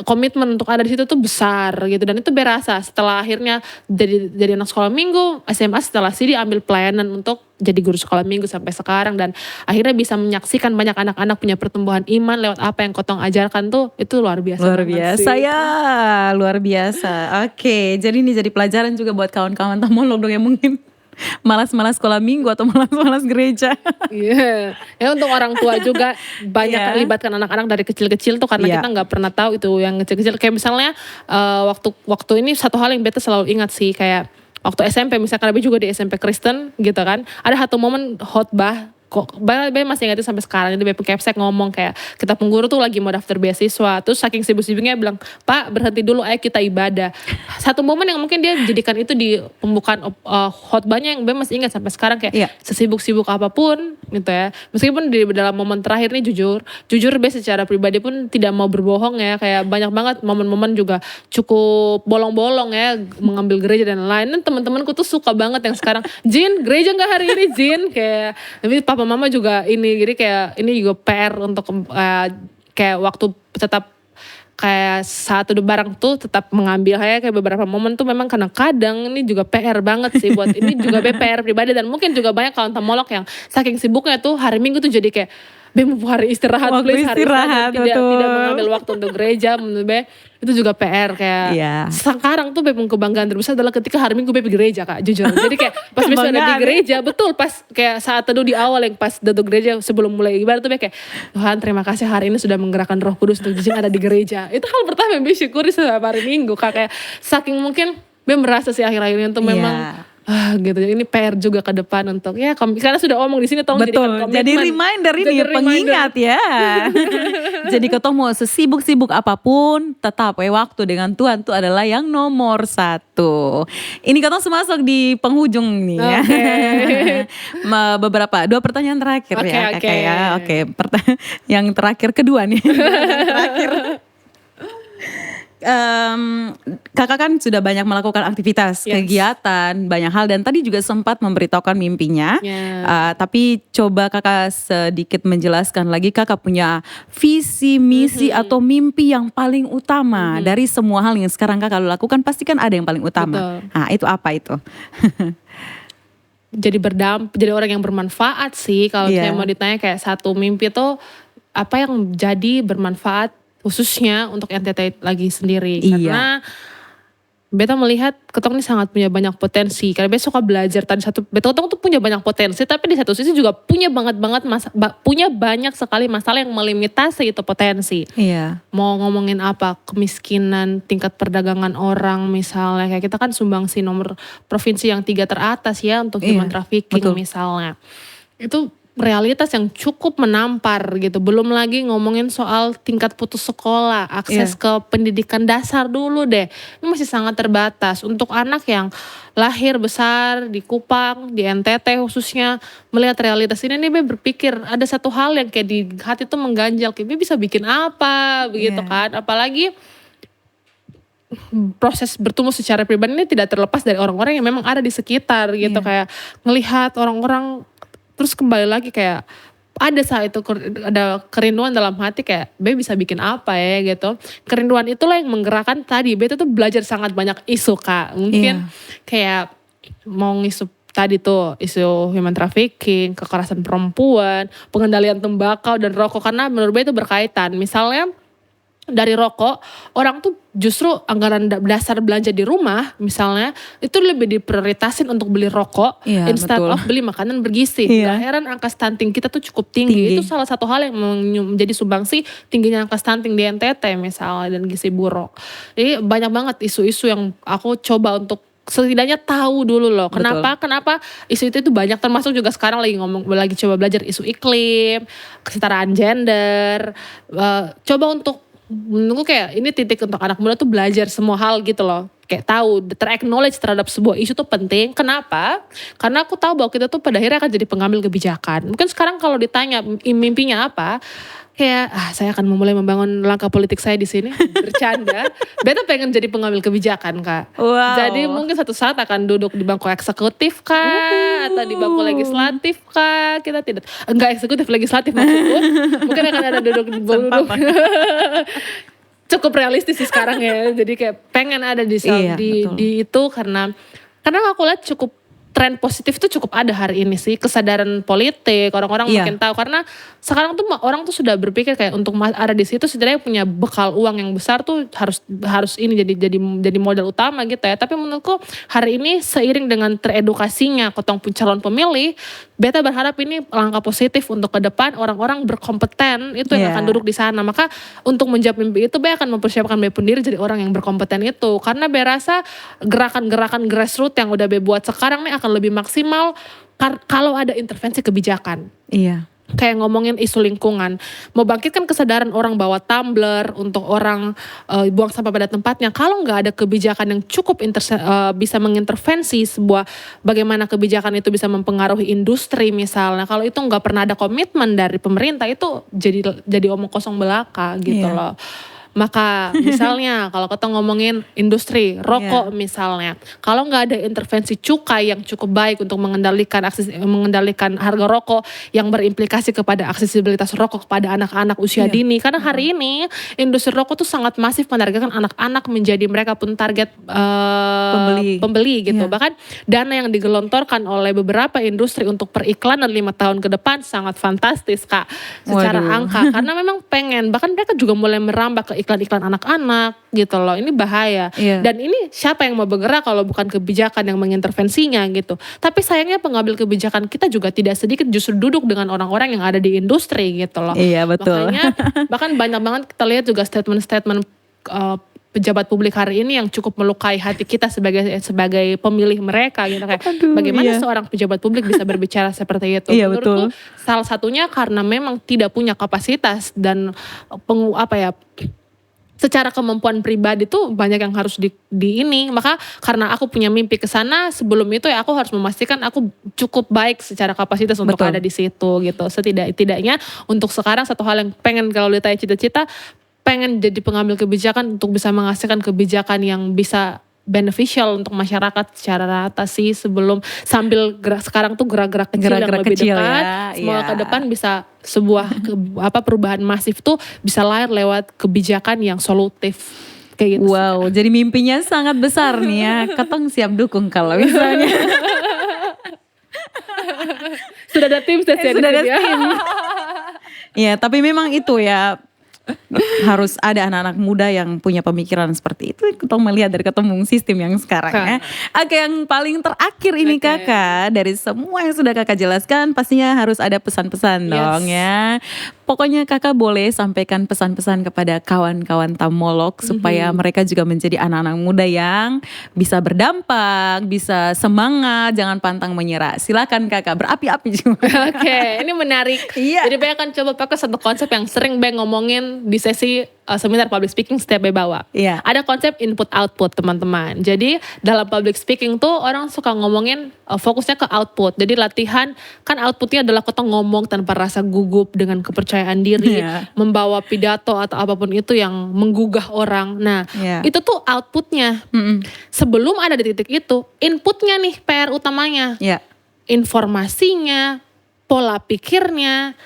komitmen untuk ada di situ tuh besar gitu, dan itu berasa setelah akhirnya jadi anak sekolah minggu SMA, setelah sini ambil pelayanan untuk jadi guru sekolah minggu sampai sekarang, dan akhirnya bisa menyaksikan banyak anak-anak punya pertumbuhan iman lewat apa yang Kotong ajarkan tuh, itu luar biasa. Luar biasa ya, luar biasa. Oke, jadi ini jadi pelajaran juga buat kawan-kawan tamolog dong yang mungkin malas-malas sekolah minggu atau malas-malas gereja. Iya, ya untuk orang tua juga banyak libatkan anak-anak dari kecil-kecil tuh, karena kita nggak pernah tahu itu yang kecil-kecil. Kayak misalnya waktu ini satu hal yang beta selalu ingat sih, kayak waktu SMP misalkan Abi juga di SMP Kristen gitu kan, ada satu momen khotbah. Kok masih ingat itu sampai sekarang. Jadi BP Kepsek ngomong kayak kita pengguru tuh lagi mau daftar beasiswa, terus saking sibuk-sibuknya bilang, Pak berhenti dulu ayo kita ibadah. Satu momen yang mungkin dia jadikan itu di pembukaan khotbahnya yang BP masih ingat sampai sekarang, kayak sesibuk-sibuk apapun gitu ya, meskipun di dalam momen terakhir nih jujur BP secara pribadi pun tidak mau berbohong ya, kayak banyak banget momen-momen juga cukup bolong-bolong ya, mengambil gereja dan lain-lain. Dan teman-temanku tuh suka banget yang sekarang, Jin gereja gak hari ini Jin, kayak tapi papa mama juga ini, jadi kayak ini juga PR untuk kayak waktu tetap kayak saat udah bareng tuh tetap mengambil kayak beberapa momen tuh memang, karena kadang ini juga PR banget sih buat ini juga PR pribadi, dan mungkin juga banyak kawan tamolog yang saking sibuknya tuh hari Minggu tuh jadi kayak hari istirahat, please hari istirahat, tidak mengambil waktu untuk gereja. Menurut Be itu juga PR kayak sekarang tuh Beb kebanggaan terbesar adalah ketika hari Minggu Beb gereja Kak, jujur. Jadi kayak pas misalnya ada di gereja, betul pas kayak saat teduh di awal yang pas duduk gereja sebelum mulai ibadah tuh Beb kayak Tuhan terima kasih hari ini sudah menggerakkan Roh Kudus untuk Jin ada di gereja. Itu hal pertama yang Beb syukuri setiap hari Minggu Kak, kayak saking mungkin Beb merasa sih akhir-akhir ini tuh memang gitu. Jadi ini PR juga ke depan untuk karena sudah omong di sini tolong jadikan komitmen. Jadi reminder ini pengingat ya. Jadi Kotong mau sesibuk-sibuk apapun tetap waktu dengan Tuhan itu adalah yang nomor 1. Ini Kotong masuk di penghujung nih ya. Beberapa 2 pertanyaan terakhir ya. Yang terakhir kedua nih. Terakhir. Kakak kan sudah banyak melakukan aktivitas, kegiatan, banyak hal, dan tadi juga sempat memberitahukan mimpinya. Tapi coba kakak sedikit menjelaskan lagi, kakak punya visi, misi atau mimpi yang paling utama dari semua hal yang sekarang kakak lakukan, pasti kan ada yang paling utama. Nah itu apa itu? Jadi orang yang bermanfaat sih. Kalau saya mau ditanya kayak satu mimpi tuh apa yang jadi bermanfaat khususnya untuk NTT lagi sendiri. Iya. Karena beta melihat ketong ini sangat punya banyak potensi. Karena beta suka belajar tadi beta ketong tuh punya banyak potensi, tapi di satu sisi juga punya punya banyak sekali masalah yang melimitasi itu potensi. Iya. Mau ngomongin apa, kemiskinan, tingkat perdagangan orang misalnya, kayak kita kan sumbangsi nomor provinsi yang 3 teratas ya untuk human trafficking betul. misalnya. Itu realitas yang cukup menampar gitu. Belum lagi ngomongin soal tingkat putus sekolah, akses ke pendidikan dasar dulu deh. Ini masih sangat terbatas. Untuk anak yang lahir besar di Kupang, di NTT khususnya, melihat realitas ini nih Be berpikir ada satu hal yang kayak di hati tuh mengganjal, kayak Be bisa bikin apa begitu kan. Apalagi proses bertumbuh secara pribadi ini tidak terlepas dari orang-orang yang memang ada di sekitar gitu. Kayak ngelihat orang-orang, terus kembali lagi kayak ada saat itu ada kerinduan dalam hati kayak Be bisa bikin apa ya gitu. Kerinduan itulah yang menggerakkan tadi Be tuh belajar sangat banyak isu Kak. Mungkin kayak mau isu tadi tuh isu human trafficking, kekerasan perempuan, pengendalian tembakau dan rokok, karena menurut Be itu berkaitan. Misalnya dari rokok, orang tuh justru anggaran dasar belanja di rumah misalnya itu lebih diprioritasin untuk beli rokok instead of beli makanan bergizi. Gak heran angka stunting kita tuh cukup tinggi. Itu salah satu hal yang menjadi sumbangsi tingginya angka stunting di NTT misalnya, dan gizi buruk. Jadi banyak banget isu-isu yang aku coba untuk setidaknya tahu dulu loh. Kenapa isu itu banyak, termasuk juga sekarang lagi coba belajar isu iklim, kesetaraan gender. Coba untuk menunggu kayak ini titik untuk anak muda tuh belajar semua hal gitu loh. Kayak tahu, ter-acknowledge terhadap sebuah isu tuh penting. Kenapa? Karena aku tahu bahwa kita tuh pada akhirnya akan jadi pengambil kebijakan. Mungkin sekarang kalau ditanya mimpinya apa, kayak saya akan memulai membangun langkah politik saya di sini. Bercanda. Beta pengen jadi pengambil kebijakan Kak. Wow. Jadi mungkin satu saat akan duduk di bangku eksekutif Kak, atau di bangku legislatif Kak. Kita tidak, enggak eksekutif, legislatif maksudku. Mungkin akan ada duduk di bangku. Cukup realistis sih sekarang ya. Jadi kayak pengen ada di itu karena aku lihat cukup tren positif itu cukup ada hari ini sih, kesadaran politik, orang-orang makin tahu, karena sekarang tuh orang tuh sudah berpikir kayak untuk ada di situ setidaknya punya bekal uang yang besar tuh harus ini jadi modal utama gitu ya. Tapi menurutku hari ini seiring dengan teredukasinya ketong calon pemilih, Beta berharap ini langkah positif untuk ke depan orang-orang berkompeten itu yang akan duduk di sana. Maka untuk menjawab mimpi itu Be akan mempersiapkan Be pun diri jadi orang yang berkompeten itu. Karena Be rasa gerakan-gerakan grassroots yang udah Be buat sekarang nih akan lebih maksimal kalau ada intervensi kebijakan. Iya. Kayak ngomongin isu lingkungan, mau bangkitkan kesadaran orang bawa tumbler untuk orang buang sampah pada tempatnya. Kalau nggak ada kebijakan yang cukup bisa mengintervensi sebuah bagaimana kebijakan itu bisa mempengaruhi industri misalnya, kalau itu nggak pernah ada komitmen dari pemerintah, itu jadi omong kosong belaka gitu loh. Maka misalnya kalau kita ngomongin industri rokok misalnya, kalau nggak ada intervensi cukai yang cukup baik untuk mengendalikan harga rokok yang berimplikasi kepada aksesibilitas rokok kepada anak-anak usia dini, karena hari ini industri rokok tuh sangat masif menargetkan anak-anak menjadi mereka pun target pembeli gitu. Bahkan dana yang digelontorkan oleh beberapa industri untuk periklanan 5 tahun ke depan sangat fantastis Kak secara angka, karena memang pengen, bahkan mereka juga mulai merambah ke iklan-iklan anak-anak gitu loh. Ini bahaya. Dan ini siapa yang mau bergerak kalau bukan kebijakan yang mengintervensinya gitu. Tapi sayangnya pengambil kebijakan kita juga tidak sedikit justru duduk dengan orang-orang yang ada di industri gitu loh. Iya betul. Makanya bahkan banyak banget kita lihat juga statement-statement pejabat publik hari ini yang cukup melukai hati kita sebagai pemilih mereka gitu. Kayak bagaimana seorang pejabat publik bisa berbicara seperti itu. Menurutku salah satunya karena memang tidak punya kapasitas dan secara kemampuan pribadi tuh banyak yang harus di ini. Maka karena aku punya mimpi ke sana, sebelum itu ya aku harus memastikan aku cukup baik secara kapasitas untuk ada di situ gitu. Setidaknya untuk sekarang satu hal yang pengen, kalau ditanya cita-cita, pengen jadi pengambil kebijakan untuk bisa menghasilkan kebijakan yang bisa beneficial untuk masyarakat secara rata sih, sambil sekarang tuh gerak-gerak kecil yang lebih dekat. Semoga ke depan bisa sebuah perubahan masif tuh bisa lahir lewat kebijakan yang solutif kayak gitu. Wow, jadi mimpinya sangat besar nih ya. Ketong siap dukung kalau misalnya. Sudah ada tim, sudah ada tim. Ya, tapi memang itu ya. harus ada anak-anak muda yang punya pemikiran seperti itu. Kita melihat dari ketemu sistem yang sekarang ya. Oke, yang paling terakhir ini kakak, dari semua yang sudah kakak jelaskan, pastinya harus ada pesan-pesan dong ya. Pokoknya kakak boleh sampaikan pesan-pesan kepada kawan-kawan Tamolog supaya mereka juga menjadi anak-anak muda yang bisa berdampak, bisa semangat, jangan pantang menyerah. Silakan kakak, berapi-api juga. Oke, ini menarik. Iya. Jadi Bea akan coba pakai satu konsep yang sering Bea ngomongin di sesi seminar public speaking setiap Bea bawa. Iya. Ada konsep input output teman-teman. Jadi dalam public speaking tuh orang suka ngomongin fokusnya ke output. Jadi latihan kan outputnya adalah kita ngomong tanpa rasa gugup dengan kepercayaan diri, Iya. membawa pidato atau apapun itu yang menggugah orang. Nah, Iya. itu tuh outputnya. Sebelum ada di titik itu, inputnya nih PR utamanya. Ya. Informasinya, pola pikirnya,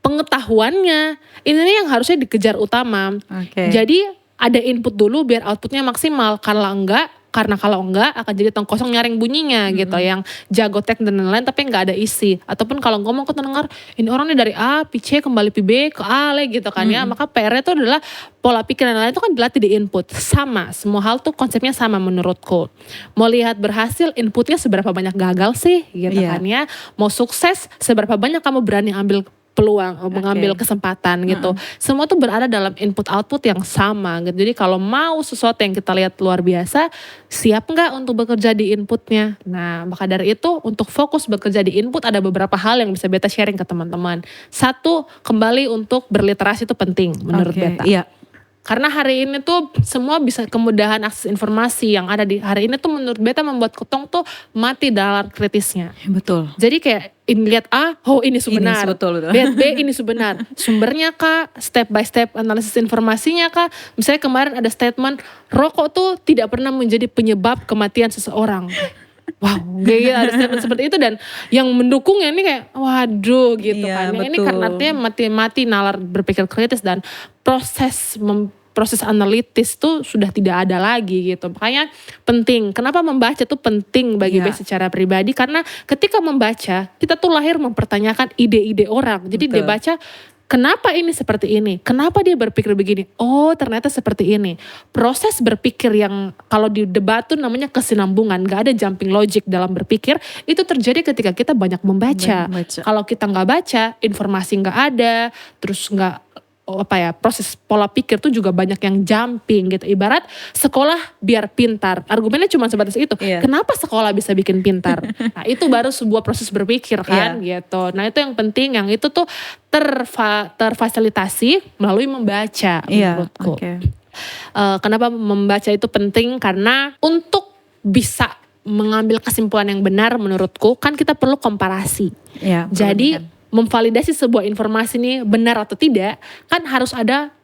pengetahuannya, ini yang harusnya dikejar utama. Oke. Jadi ada input dulu biar outputnya maksimal. Karena kalau enggak akan jadi tong kosong nyaring bunyinya gitu, yang jago tek dan lain-lain tapi nggak ada isi. Ataupun kalau ngomong ke pendengar, ini orang nih dari A, pi C, kembali pi B, ke A gitu kan ya. Maka PR-nya itu adalah pola pikir dan lain-lain itu kan dilatih di input. Sama, semua hal tuh konsepnya sama menurutku. Mau lihat berhasil, inputnya seberapa banyak gagal sih gitu kan ya. Mau sukses, seberapa banyak kamu berani ambil peluang, mengambil kesempatan gitu. Semua tuh berada dalam input output yang sama gitu. Jadi kalau mau sesuatu yang kita lihat luar biasa, siap nggak untuk bekerja di inputnya? Nah, maka dari itu untuk fokus bekerja di input ada beberapa hal yang bisa Beta sharing ke teman-teman. Satu, kembali untuk berliterasi itu penting menurut Beta. Iya. Karena hari ini tuh semua bisa kemudahan akses informasi yang ada di hari ini tuh menurut Beta membuat ketong tuh mati dalam kritisnya. Betul. Jadi kayak ini lihat A, ini sebenar. Betul. Lihat B, ini sebenar. Sumbernya kah, step by step analisis informasinya kah. Misalnya kemarin ada statement, rokok tuh tidak pernah menjadi penyebab kematian seseorang. Wow, kayak ada statement seperti itu dan yang mendukungnya ini kayak waduh gitu Iya, kan. Ini betul. karena artinya mati nalar berpikir kritis dan proses analitis tuh sudah tidak ada lagi gitu. Makanya penting. Kenapa membaca tuh penting bagi Bea secara pribadi? Karena ketika membaca, kita tuh lahir mempertanyakan ide-ide orang. Jadi dia baca, kenapa ini seperti ini? Kenapa dia berpikir begini? Oh, ternyata seperti ini. Proses berpikir yang kalau di debat tuh namanya kesinambungan. Gak ada jumping logic dalam berpikir. Itu terjadi ketika kita banyak membaca. Kalau kita gak baca, informasi gak ada. Terus gak proses pola pikir tuh juga banyak yang jumping gitu. Ibarat sekolah biar pintar. Argumennya cuma sebatas itu. Kenapa sekolah bisa bikin pintar? Nah, itu baru sebuah proses berpikir kan gitu. Nah, itu yang penting, yang itu tuh terfasilitasi melalui membaca menurutku. Kenapa membaca itu penting? Karena untuk bisa mengambil kesimpulan yang benar menurutku kan kita perlu komparasi. Jadi memvalidasi sebuah informasi ini benar atau tidak kan harus ada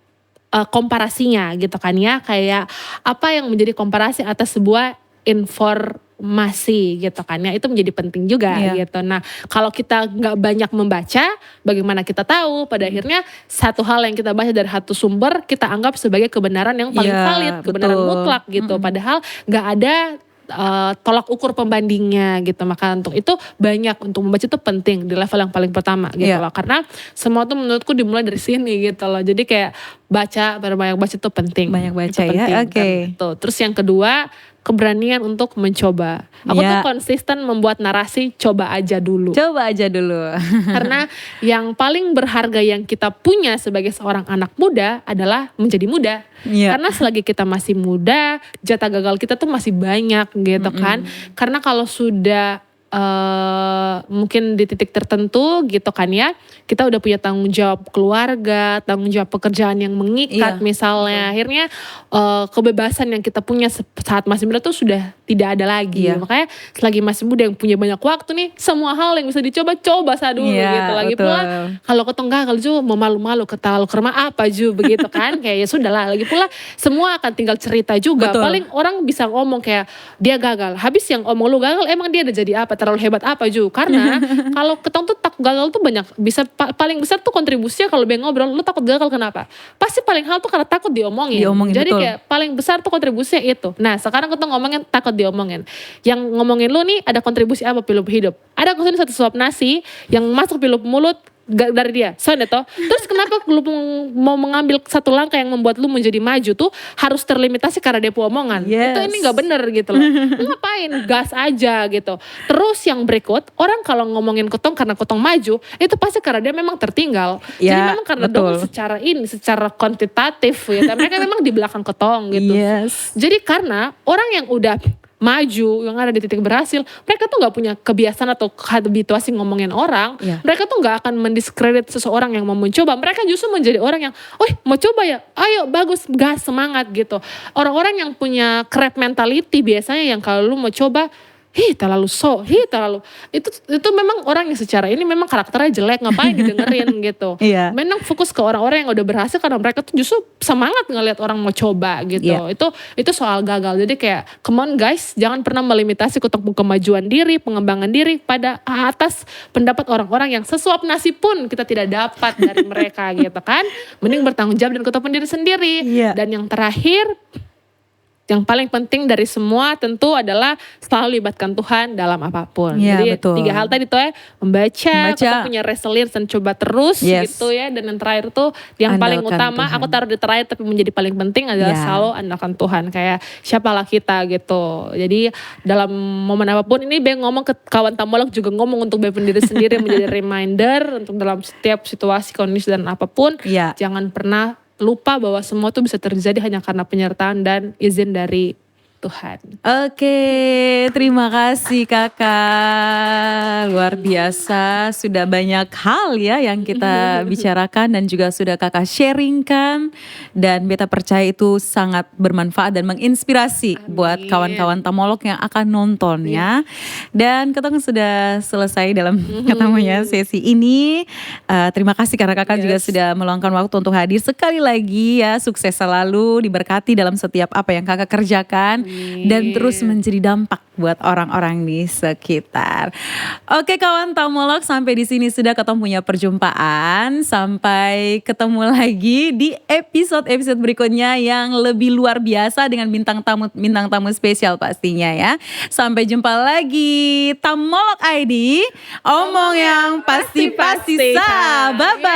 komparasinya gitu kan ya. Kayak apa yang menjadi komparasi atas sebuah informasi gitu kan ya. Itu menjadi penting juga gitu. Nah, kalau kita gak banyak membaca, bagaimana kita tahu pada akhirnya satu hal yang kita baca dari satu sumber kita anggap sebagai kebenaran yang paling valid, kebenaran mutlak gitu. Padahal gak ada tolak ukur pembandingnya gitu. Maka untuk itu banyak untuk membaca itu penting di level yang paling pertama gitu loh. Karena semua tuh menurutku dimulai dari sini gitu loh. Jadi kayak banyak baca itu penting. Banyak baca itu ya, penting, Terus yang kedua, keberanian untuk mencoba. Aku tuh konsisten membuat narasi coba aja dulu. Karena yang paling berharga yang kita punya sebagai seorang anak muda adalah menjadi muda. Karena selagi kita masih muda, jatah gagal kita tuh masih banyak gitu kan. Karena kalau sudah mungkin di titik tertentu gitu kan ya, kita udah punya tanggung jawab keluarga, tanggung jawab pekerjaan yang mengikat misalnya, akhirnya kebebasan yang kita punya saat masih muda tuh sudah tidak ada lagi. Makanya selagi masih muda yang punya banyak waktu nih, semua hal yang bisa coba dulu gitu. Lagi pula kalau ketong gagal juga mau malu-malu, terlalu kerma apa juga begitu kan, kayak ya sudahlah. Lagi pula semua akan tinggal cerita juga. Paling orang bisa ngomong kayak dia gagal, habis yang omong lu gagal emang dia udah jadi apa, terlalu hebat apa juga. Karena kalau ketong tuh takut gagal tuh banyak, bisa paling besar tuh kontribusinya kalau dia ngobrol, lu takut gagal kenapa? Pasti paling hal tuh karena takut diomongin. Jadi kayak paling besar tuh kontribusinya itu. Nah, sekarang ketong ngomongin takut diomongin. Yang ngomongin lu nih ada kontribusi apa pilup hidup? Ada kontribusi satu suap nasi yang masuk pilup mulut, dari dia. Terus kenapa lu mau mengambil satu langkah yang membuat lu menjadi maju tuh harus terlimitasi karena dia omongan. Itu ini gak bener gitu loh. Lu ngapain? Gas aja gitu. Terus yang berikut, orang kalau ngomongin Kotong karena Kotong maju, itu pasti karena dia memang tertinggal. Jadi memang karena dong secara kuantitatif gitu. Mereka memang di belakang Kotong gitu. Jadi karena orang yang udah maju, yang ada di titik berhasil, mereka tuh gak punya kebiasaan atau habituasi ngomongin orang. Mereka tuh gak akan mendiskredit seseorang yang mau mencoba. Mereka justru menjadi orang yang, mau coba ya, ayo bagus, gas, semangat gitu. Orang-orang yang punya crab mentality biasanya yang kalau lu mau coba, terlalu itu memang orang yang secara ini memang karakternya jelek, ngapain didengerin gitu. Memang fokus ke orang-orang yang udah berhasil karena mereka tuh justru semangat ngelihat orang mau coba gitu. Itu soal gagal. Jadi kayak come on guys, jangan pernah melimitasi kemajuan diri, pengembangan diri pada atas pendapat orang-orang yang sesuap nasi pun kita tidak dapat dari mereka gitu kan. Mending bertanggung jawab dan ketemu diri sendiri. Dan yang terakhir, yang paling penting dari semua tentu adalah selalu libatkan Tuhan dalam apapun. Jadi 3 hal tadi tuh ya, membaca, kita punya resilience dan coba terus gitu ya. Dan yang terakhir tuh yang paling utama, Tuhan. Aku taruh di terakhir tapi menjadi paling penting adalah selalu andalkan Tuhan. Kayak siapalah kita gitu. Jadi dalam momen apapun, ini Beng ngomong ke kawan Tamolok juga ngomong untuk Beng diri sendiri menjadi reminder untuk dalam setiap situasi, kondisi dan apapun. Jangan pernah lupa bahwa semua itu bisa terjadi hanya karena penyertaan dan izin dari Tuhan. Oke, terima kasih Kakak. Luar biasa, sudah banyak hal ya yang kita bicarakan dan juga sudah Kakak sharingkan. Dan beta percaya itu sangat bermanfaat dan menginspirasi buat kawan-kawan Tamolok yang akan nonton ya. Dan kita sudah selesai dalam ketemunya sesi ini. Terima kasih karena Kakak juga sudah meluangkan waktu untuk hadir. Sekali lagi ya, sukses selalu, diberkati dalam setiap apa yang Kakak kerjakan. Dan terus menjadi dampak buat orang-orang di sekitar. Oke kawan Tamolok, sampai di sini sudah ketemu punya perjumpaan. Sampai ketemu lagi di episode-episode berikutnya yang lebih luar biasa dengan bintang tamu spesial pastinya ya. Sampai jumpa lagi. Tamolok ID, omong yang pasti-pasti sah. Bye-bye.